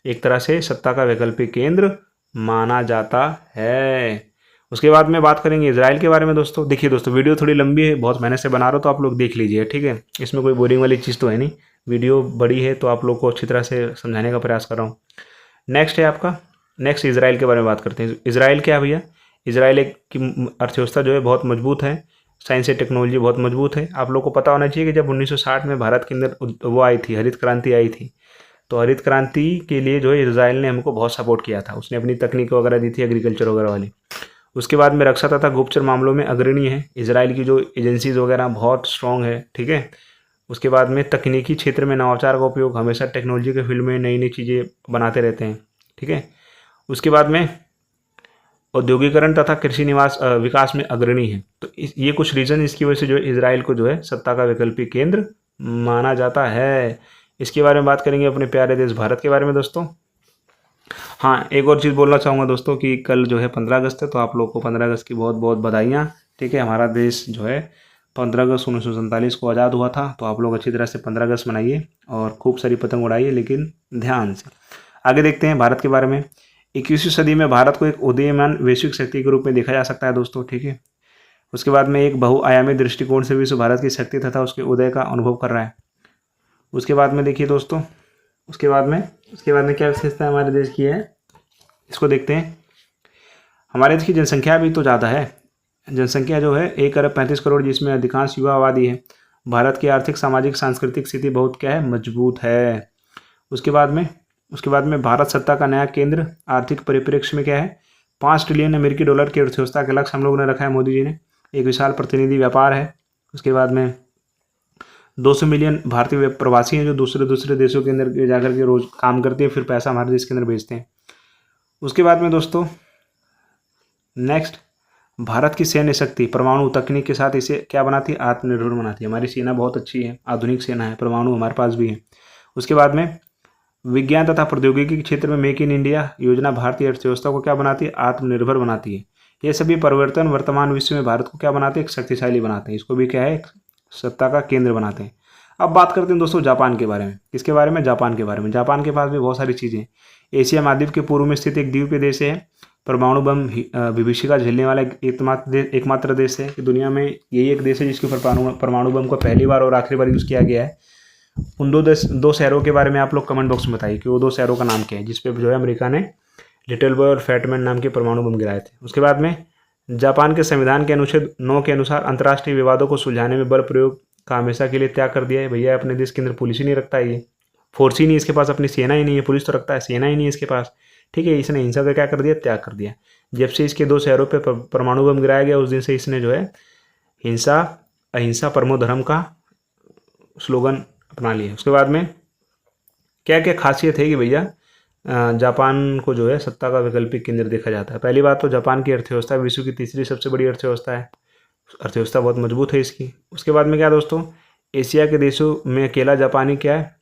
एक तरह से सत्ता का वैकल्पिक केंद्र माना जाता है। उसके बाद में बात करेंगे इजराइल के बारे में दोस्तों। देखिए दोस्तों, वीडियो थोड़ी लंबी है, बहुत मेहनत से बना रहा हूँ, तो आप लोग देख लीजिए। ठीक है, इसमें कोई बोरिंग वाली चीज़ तो है नहीं, वीडियो बड़ी है तो आप लोग को अच्छी तरह से समझाने का प्रयास कर रहा हूँ। नेक्स्ट है आपका, नेक्स्ट इजराइल के बारे में बात करते हैं। इजराइल क्या है भैया, इजराइल एक की अर्थव्यवस्था जो है बहुत मजबूत है, साइंस एंड टेक्नोलॉजी बहुत मजबूत है। आप लोग को पता होना चाहिए कि जब 1960 में भारत के अंदर वो आई थी, हरित क्रांति आई थी, तो हरित क्रांति के लिए जो है इजराइल ने हमको बहुत सपोर्ट किया था। उसने अपनी तकनीक वगैरह दी थी, एग्रीकल्चर वगैरह वाली। उसके बाद में रक्षा तथा गुप्तचर मामलों में अग्रणी है। इजराइल की जो एजेंसीज वगैरह बहुत स्ट्रॉन्ग है। ठीक है, उसके बाद में तकनीकी क्षेत्र में नवाचार का उपयोग, हमेशा टेक्नोलॉजी के फील्ड में नई नई चीज़ें बनाते रहते हैं। ठीक है, उसके बाद में औद्योगिकरण तथा कृषि विकास में अग्रणी है। तो ये कुछ रीज़न इसकी वजह से जो है इजराइल को जो है सत्ता का वैकल्पिक केंद्र माना जाता है। इसके बारे में बात करेंगे अपने प्यारे देश भारत के बारे में दोस्तों। हाँ, एक और चीज़ बोलना चाहूँगा दोस्तों कि कल जो है 15 अगस्त है, तो आप लोग को 15 अगस्त की बहुत बहुत बधाइयाँ। ठीक है, हमारा देश जो है 15 अगस्त 1947 को आज़ाद हुआ था, तो आप लोग अच्छी तरह से 15 अगस्त मनाइए और खूब सारी पतंग उड़ाइए, लेकिन ध्यान से। आगे देखते हैं भारत के बारे में। 21वीं सदी में भारत को एक उदीयमान वैश्विक शक्ति के रूप में देखा जा सकता है दोस्तों। ठीक है, उसके बाद में एक बहुआयामी दृष्टिकोण से विश्व भारत की शक्ति तथा उसके उदय का अनुभव कर रहा है। उसके बाद में देखिए दोस्तों, उसके बाद में क्या विशेषता हमारे देश की है, इसको देखते हैं। हमारे देश की जनसंख्या भी तो ज़्यादा है। जनसंख्या जो है 1 अरब 35 करोड़, जिसमें अधिकांश युवा आबादी है। भारत की आर्थिक, सामाजिक, सांस्कृतिक स्थिति बहुत क्या है, मजबूत है। उसके बाद में भारत सत्ता का नया केंद्र आर्थिक परिप्रेक्ष्य में क्या है, 5 ट्रिलियन अमेरिकी डॉलर की अर्थव्यवस्था का लक्ष्य हम लोगों ने रखा है, मोदी जी ने। एक विशाल प्रतिनिधि व्यापार है। उसके बाद में 200 मिलियन भारतीय प्रवासी हैं जो दूसरे देशों के अंदर जाकर के रोज काम करते हैं, फिर पैसा हमारे देश के अंदर भेजते हैं। उसके बाद में दोस्तों नेक्स्ट, भारत की सैन्य शक्ति परमाणु तकनीक के साथ इसे क्या बनाती है, आत्मनिर्भर बनाती है। हमारी सेना बहुत अच्छी है, आधुनिक सेना है, परमाणु हमारे पास भी है। उसके बाद में विज्ञान तथा प्रौद्योगिकी के क्षेत्र में मेक इन इंडिया योजना भारतीय अर्थव्यवस्था को क्या बनाती है, आत्मनिर्भर बनाती है। ये सभी परिवर्तन वर्तमान विश्व में भारत को क्या बनाते हैं, एक शक्तिशाली बनाते हैं। इसको भी क्या है, सत्ता का केंद्र बनाते हैं। अब बात करते हैं दोस्तों जापान के बारे में। किसके बारे में? जापान के बारे में। जापान के पास भी बहुत सारी चीज़ें हैं। एशिया महाद्वीप के पूर्व में स्थित एक द्वीपीय देश है। परमाणु बम विभीषिका झेलने वाला एकमात्र देश है कि दुनिया में यही एक देश है जिसके ऊपर परमाणु बम को पहली बार और आखिरी बार यूज़ किया गया है। उन दो शहरों के बारे में आप लोग कमेंट बॉक्स में बताइए कि वो 2 शहरों का नाम क्या है जिसपे जो है अमेरिका ने लिटिल बॉय और फैटमैन नाम के परमाणु बम गिराए थे। उसके बाद में जापान के संविधान के अनुच्छेद 9 के अनुसार अंतर्राष्ट्रीय विवादों को सुलझाने में बल प्रयोग का हमेशा के लिए त्याग कर दिया है। भैया अपने देश के अंदर पुलिस ही नहीं रखता है, ये फोर्स ही नहीं, इसके पास अपनी सेना ही नहीं है। पुलिस तो रखता है, सेना ही नहीं है इसके पास। ठीक है, इसने हिंसा का क्या कर दिया? त्याग कर दिया। जब से इसके 2 शहरों पर परमाणु बम गिराया गया उस दिन से इसने जो है हिंसा अहिंसा परमो धर्म का स्लोगन अपना लिया। उसके बाद में क्या क्या खासियत है कि भैया जापान को जो है सत्ता का वैकल्पिक केंद्र देखा जाता है। पहली बात तो जापान की अर्थव्यवस्था विश्व की तीसरी सबसे बड़ी अर्थव्यवस्था है। अर्थव्यवस्था बहुत मजबूत है इसकी। उसके बाद में क्या दोस्तों, एशिया के देशों में अकेला जापानी क्या है,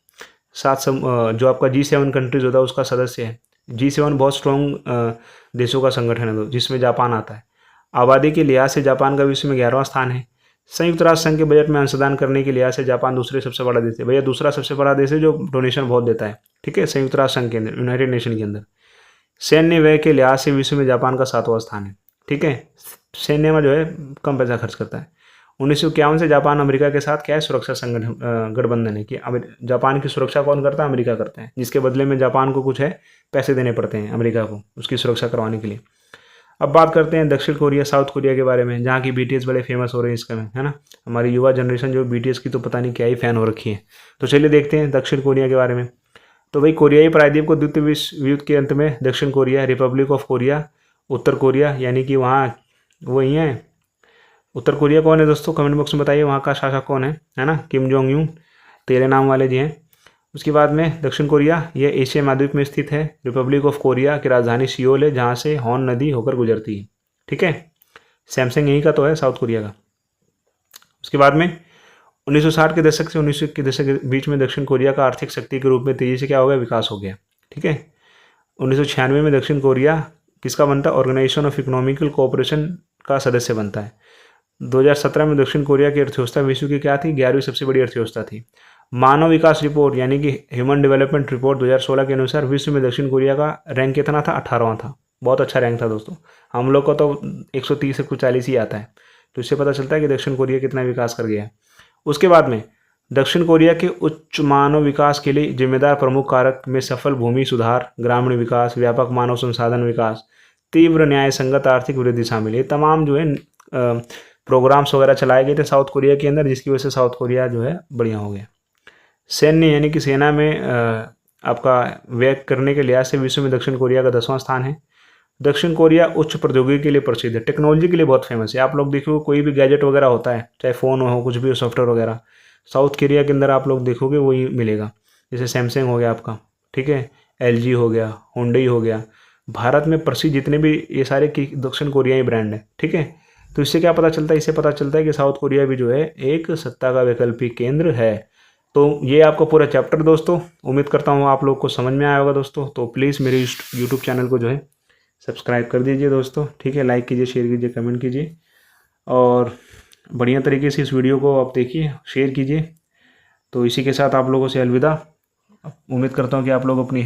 जो आपका G7 कंट्रीज होता है उसका सदस्य है। G7 बहुत स्ट्रॉन्ग देशों का संगठन है जिसमें जापान आता है। आबादी के लिहाज से जापान का विश्व में 11वां स्थान है। संयुक्त राष्ट्र संघ के बजट में अंशदान करने के लिहाज से जापान दूसरे सबसे बड़ा देश है। भैया दूसरा सबसे बड़ा देश है जो डोनेशन बहुत देता है। ठीक है, संयुक्त राष्ट्र संघ के अंदर, यूनाइटेड नेशन के अंदर। सैन्य व्यय के लिहाज से विश्व में जापान का 7वां स्थान है। ठीक है, सैन्य में जो है कम पैसा खर्च करता है। 1951 से जापान अमेरिका के साथ क्या है, सुरक्षा संगठन गठबंधन है कि जापान की सुरक्षा कौन करता है? अमेरिका करता है, जिसके बदले में जापान को कुछ है पैसे देने पड़ते हैं अमेरिका को उसकी सुरक्षा करवाने के लिए। अब बात करते हैं दक्षिण कोरिया, साउथ कोरिया के बारे में, जहाँ की BTS बड़े फेमस हो रहे हैं इस समय, है ना। हमारी युवा जनरेशन जो BTS की तो पता नहीं क्या ही फ़ैन हो रखी है। तो चलिए देखते हैं दक्षिण कोरिया के बारे में। तो भाई कोरियाई प्रायद्वीप को द्वितीय विश्व युद्ध के अंत में दक्षिण Korea, Republic of Korea, Uttar Korea, यानी कि वहाँ वही है। उत्तर कोरिया कौन है दोस्तों? कमेंट बॉक्स में बताइए, वहाँ का शासक कौन है ना। किम जोंग यून, तेरे नाम वाले जी हैं। उसके बाद में दक्षिण कोरिया, ये एशिया महाद्वीप में स्थित है। रिपब्लिक ऑफ कोरिया की राजधानी सियोल है, जहाँ से हॉन नदी होकर गुजरती है। ठीक है, सैमसंग यहीं का तो है, साउथ कोरिया का। उसके बाद में 1960 के दशक से 1900 के दशक के बीच में दक्षिण कोरिया का आर्थिक शक्ति के रूप में तेजी से क्या हो गया, विकास हो गया। ठीक है, 1996 में दक्षिण कोरिया किसका बनता है? ऑर्गेनाइजेशन ऑफ इकोनॉमिकल कोऑपरेशन का सदस्य बनता है। 2017 में दक्षिण कोरिया की अर्थव्यवस्था विश्व की क्या थी? 11वीं सबसे बड़ी अर्थव्यवस्था थी। मानव विकास रिपोर्ट यानी कि ह्यूमन डेवलपमेंट रिपोर्ट 2016 के अनुसार विश्व में दक्षिण कोरिया का रैंक कितना था? 18वां था। बहुत अच्छा रैंक था दोस्तों। हम लोग को तो 130 से 140 ही आता है, तो इससे पता चलता है कि दक्षिण कोरिया कितना विकास कर गया है। उसके बाद में दक्षिण कोरिया के उच्च मानव विकास के लिए जिम्मेदार प्रमुख कारक में सफल भूमि सुधार, ग्रामीण विकास, व्यापक मानव संसाधन विकास, तीव्र न्याय संगत आर्थिक वृद्धि शामिल है। तमाम जो है प्रोग्राम्स वगैरह चलाए गए थे साउथ कोरिया के अंदर, जिसकी वजह से साउथ कोरिया जो है बढ़िया हो गया। सैन्य यानी कि सेना में आपका व्यय करने के लिहाज से विश्व में दक्षिण कोरिया का 10वां स्थान है। दक्षिण कोरिया उच्च प्रौद्योगिकी के लिए प्रसिद्ध है, टेक्नोलॉजी के लिए बहुत फेमस है। आप लोग देखोगे कोई भी गैजेट वगैरह होता है, चाहे फ़ोन हो, कुछ भी हो, सॉफ्टवेयर वगैरह, साउथ कोरिया के अंदर आप लोग देखोगे वही मिलेगा। जैसे सैमसंग हो गया आपका, ठीक है, LG हो गया, हुंडई हो गया। भारत में प्रसिद्ध जितने भी ये सारे की दक्षिण कोरियाई ब्रांड है। ठीक है, तो इससे क्या पता चलता है? इससे पता चलता है कि साउथ कोरिया भी जो है एक सत्ता का वैकल्पिक केंद्र है। तो ये आपका पूरा चैप्टर दोस्तों, उम्मीद करता हूँ आप लोग को समझ में आया होगा दोस्तों। तो प्लीज़ मेरे यूट्यूब चैनल को जो है सब्सक्राइब कर दीजिए दोस्तों। ठीक है, लाइक कीजिए, शेयर कीजिए, कमेंट कीजिए और बढ़िया तरीके से इस वीडियो को आप देखिए, शेयर कीजिए। तो इसी के साथ आप लोगों से अलविदा। उम्मीद करता हूँ कि आप लोग अपनी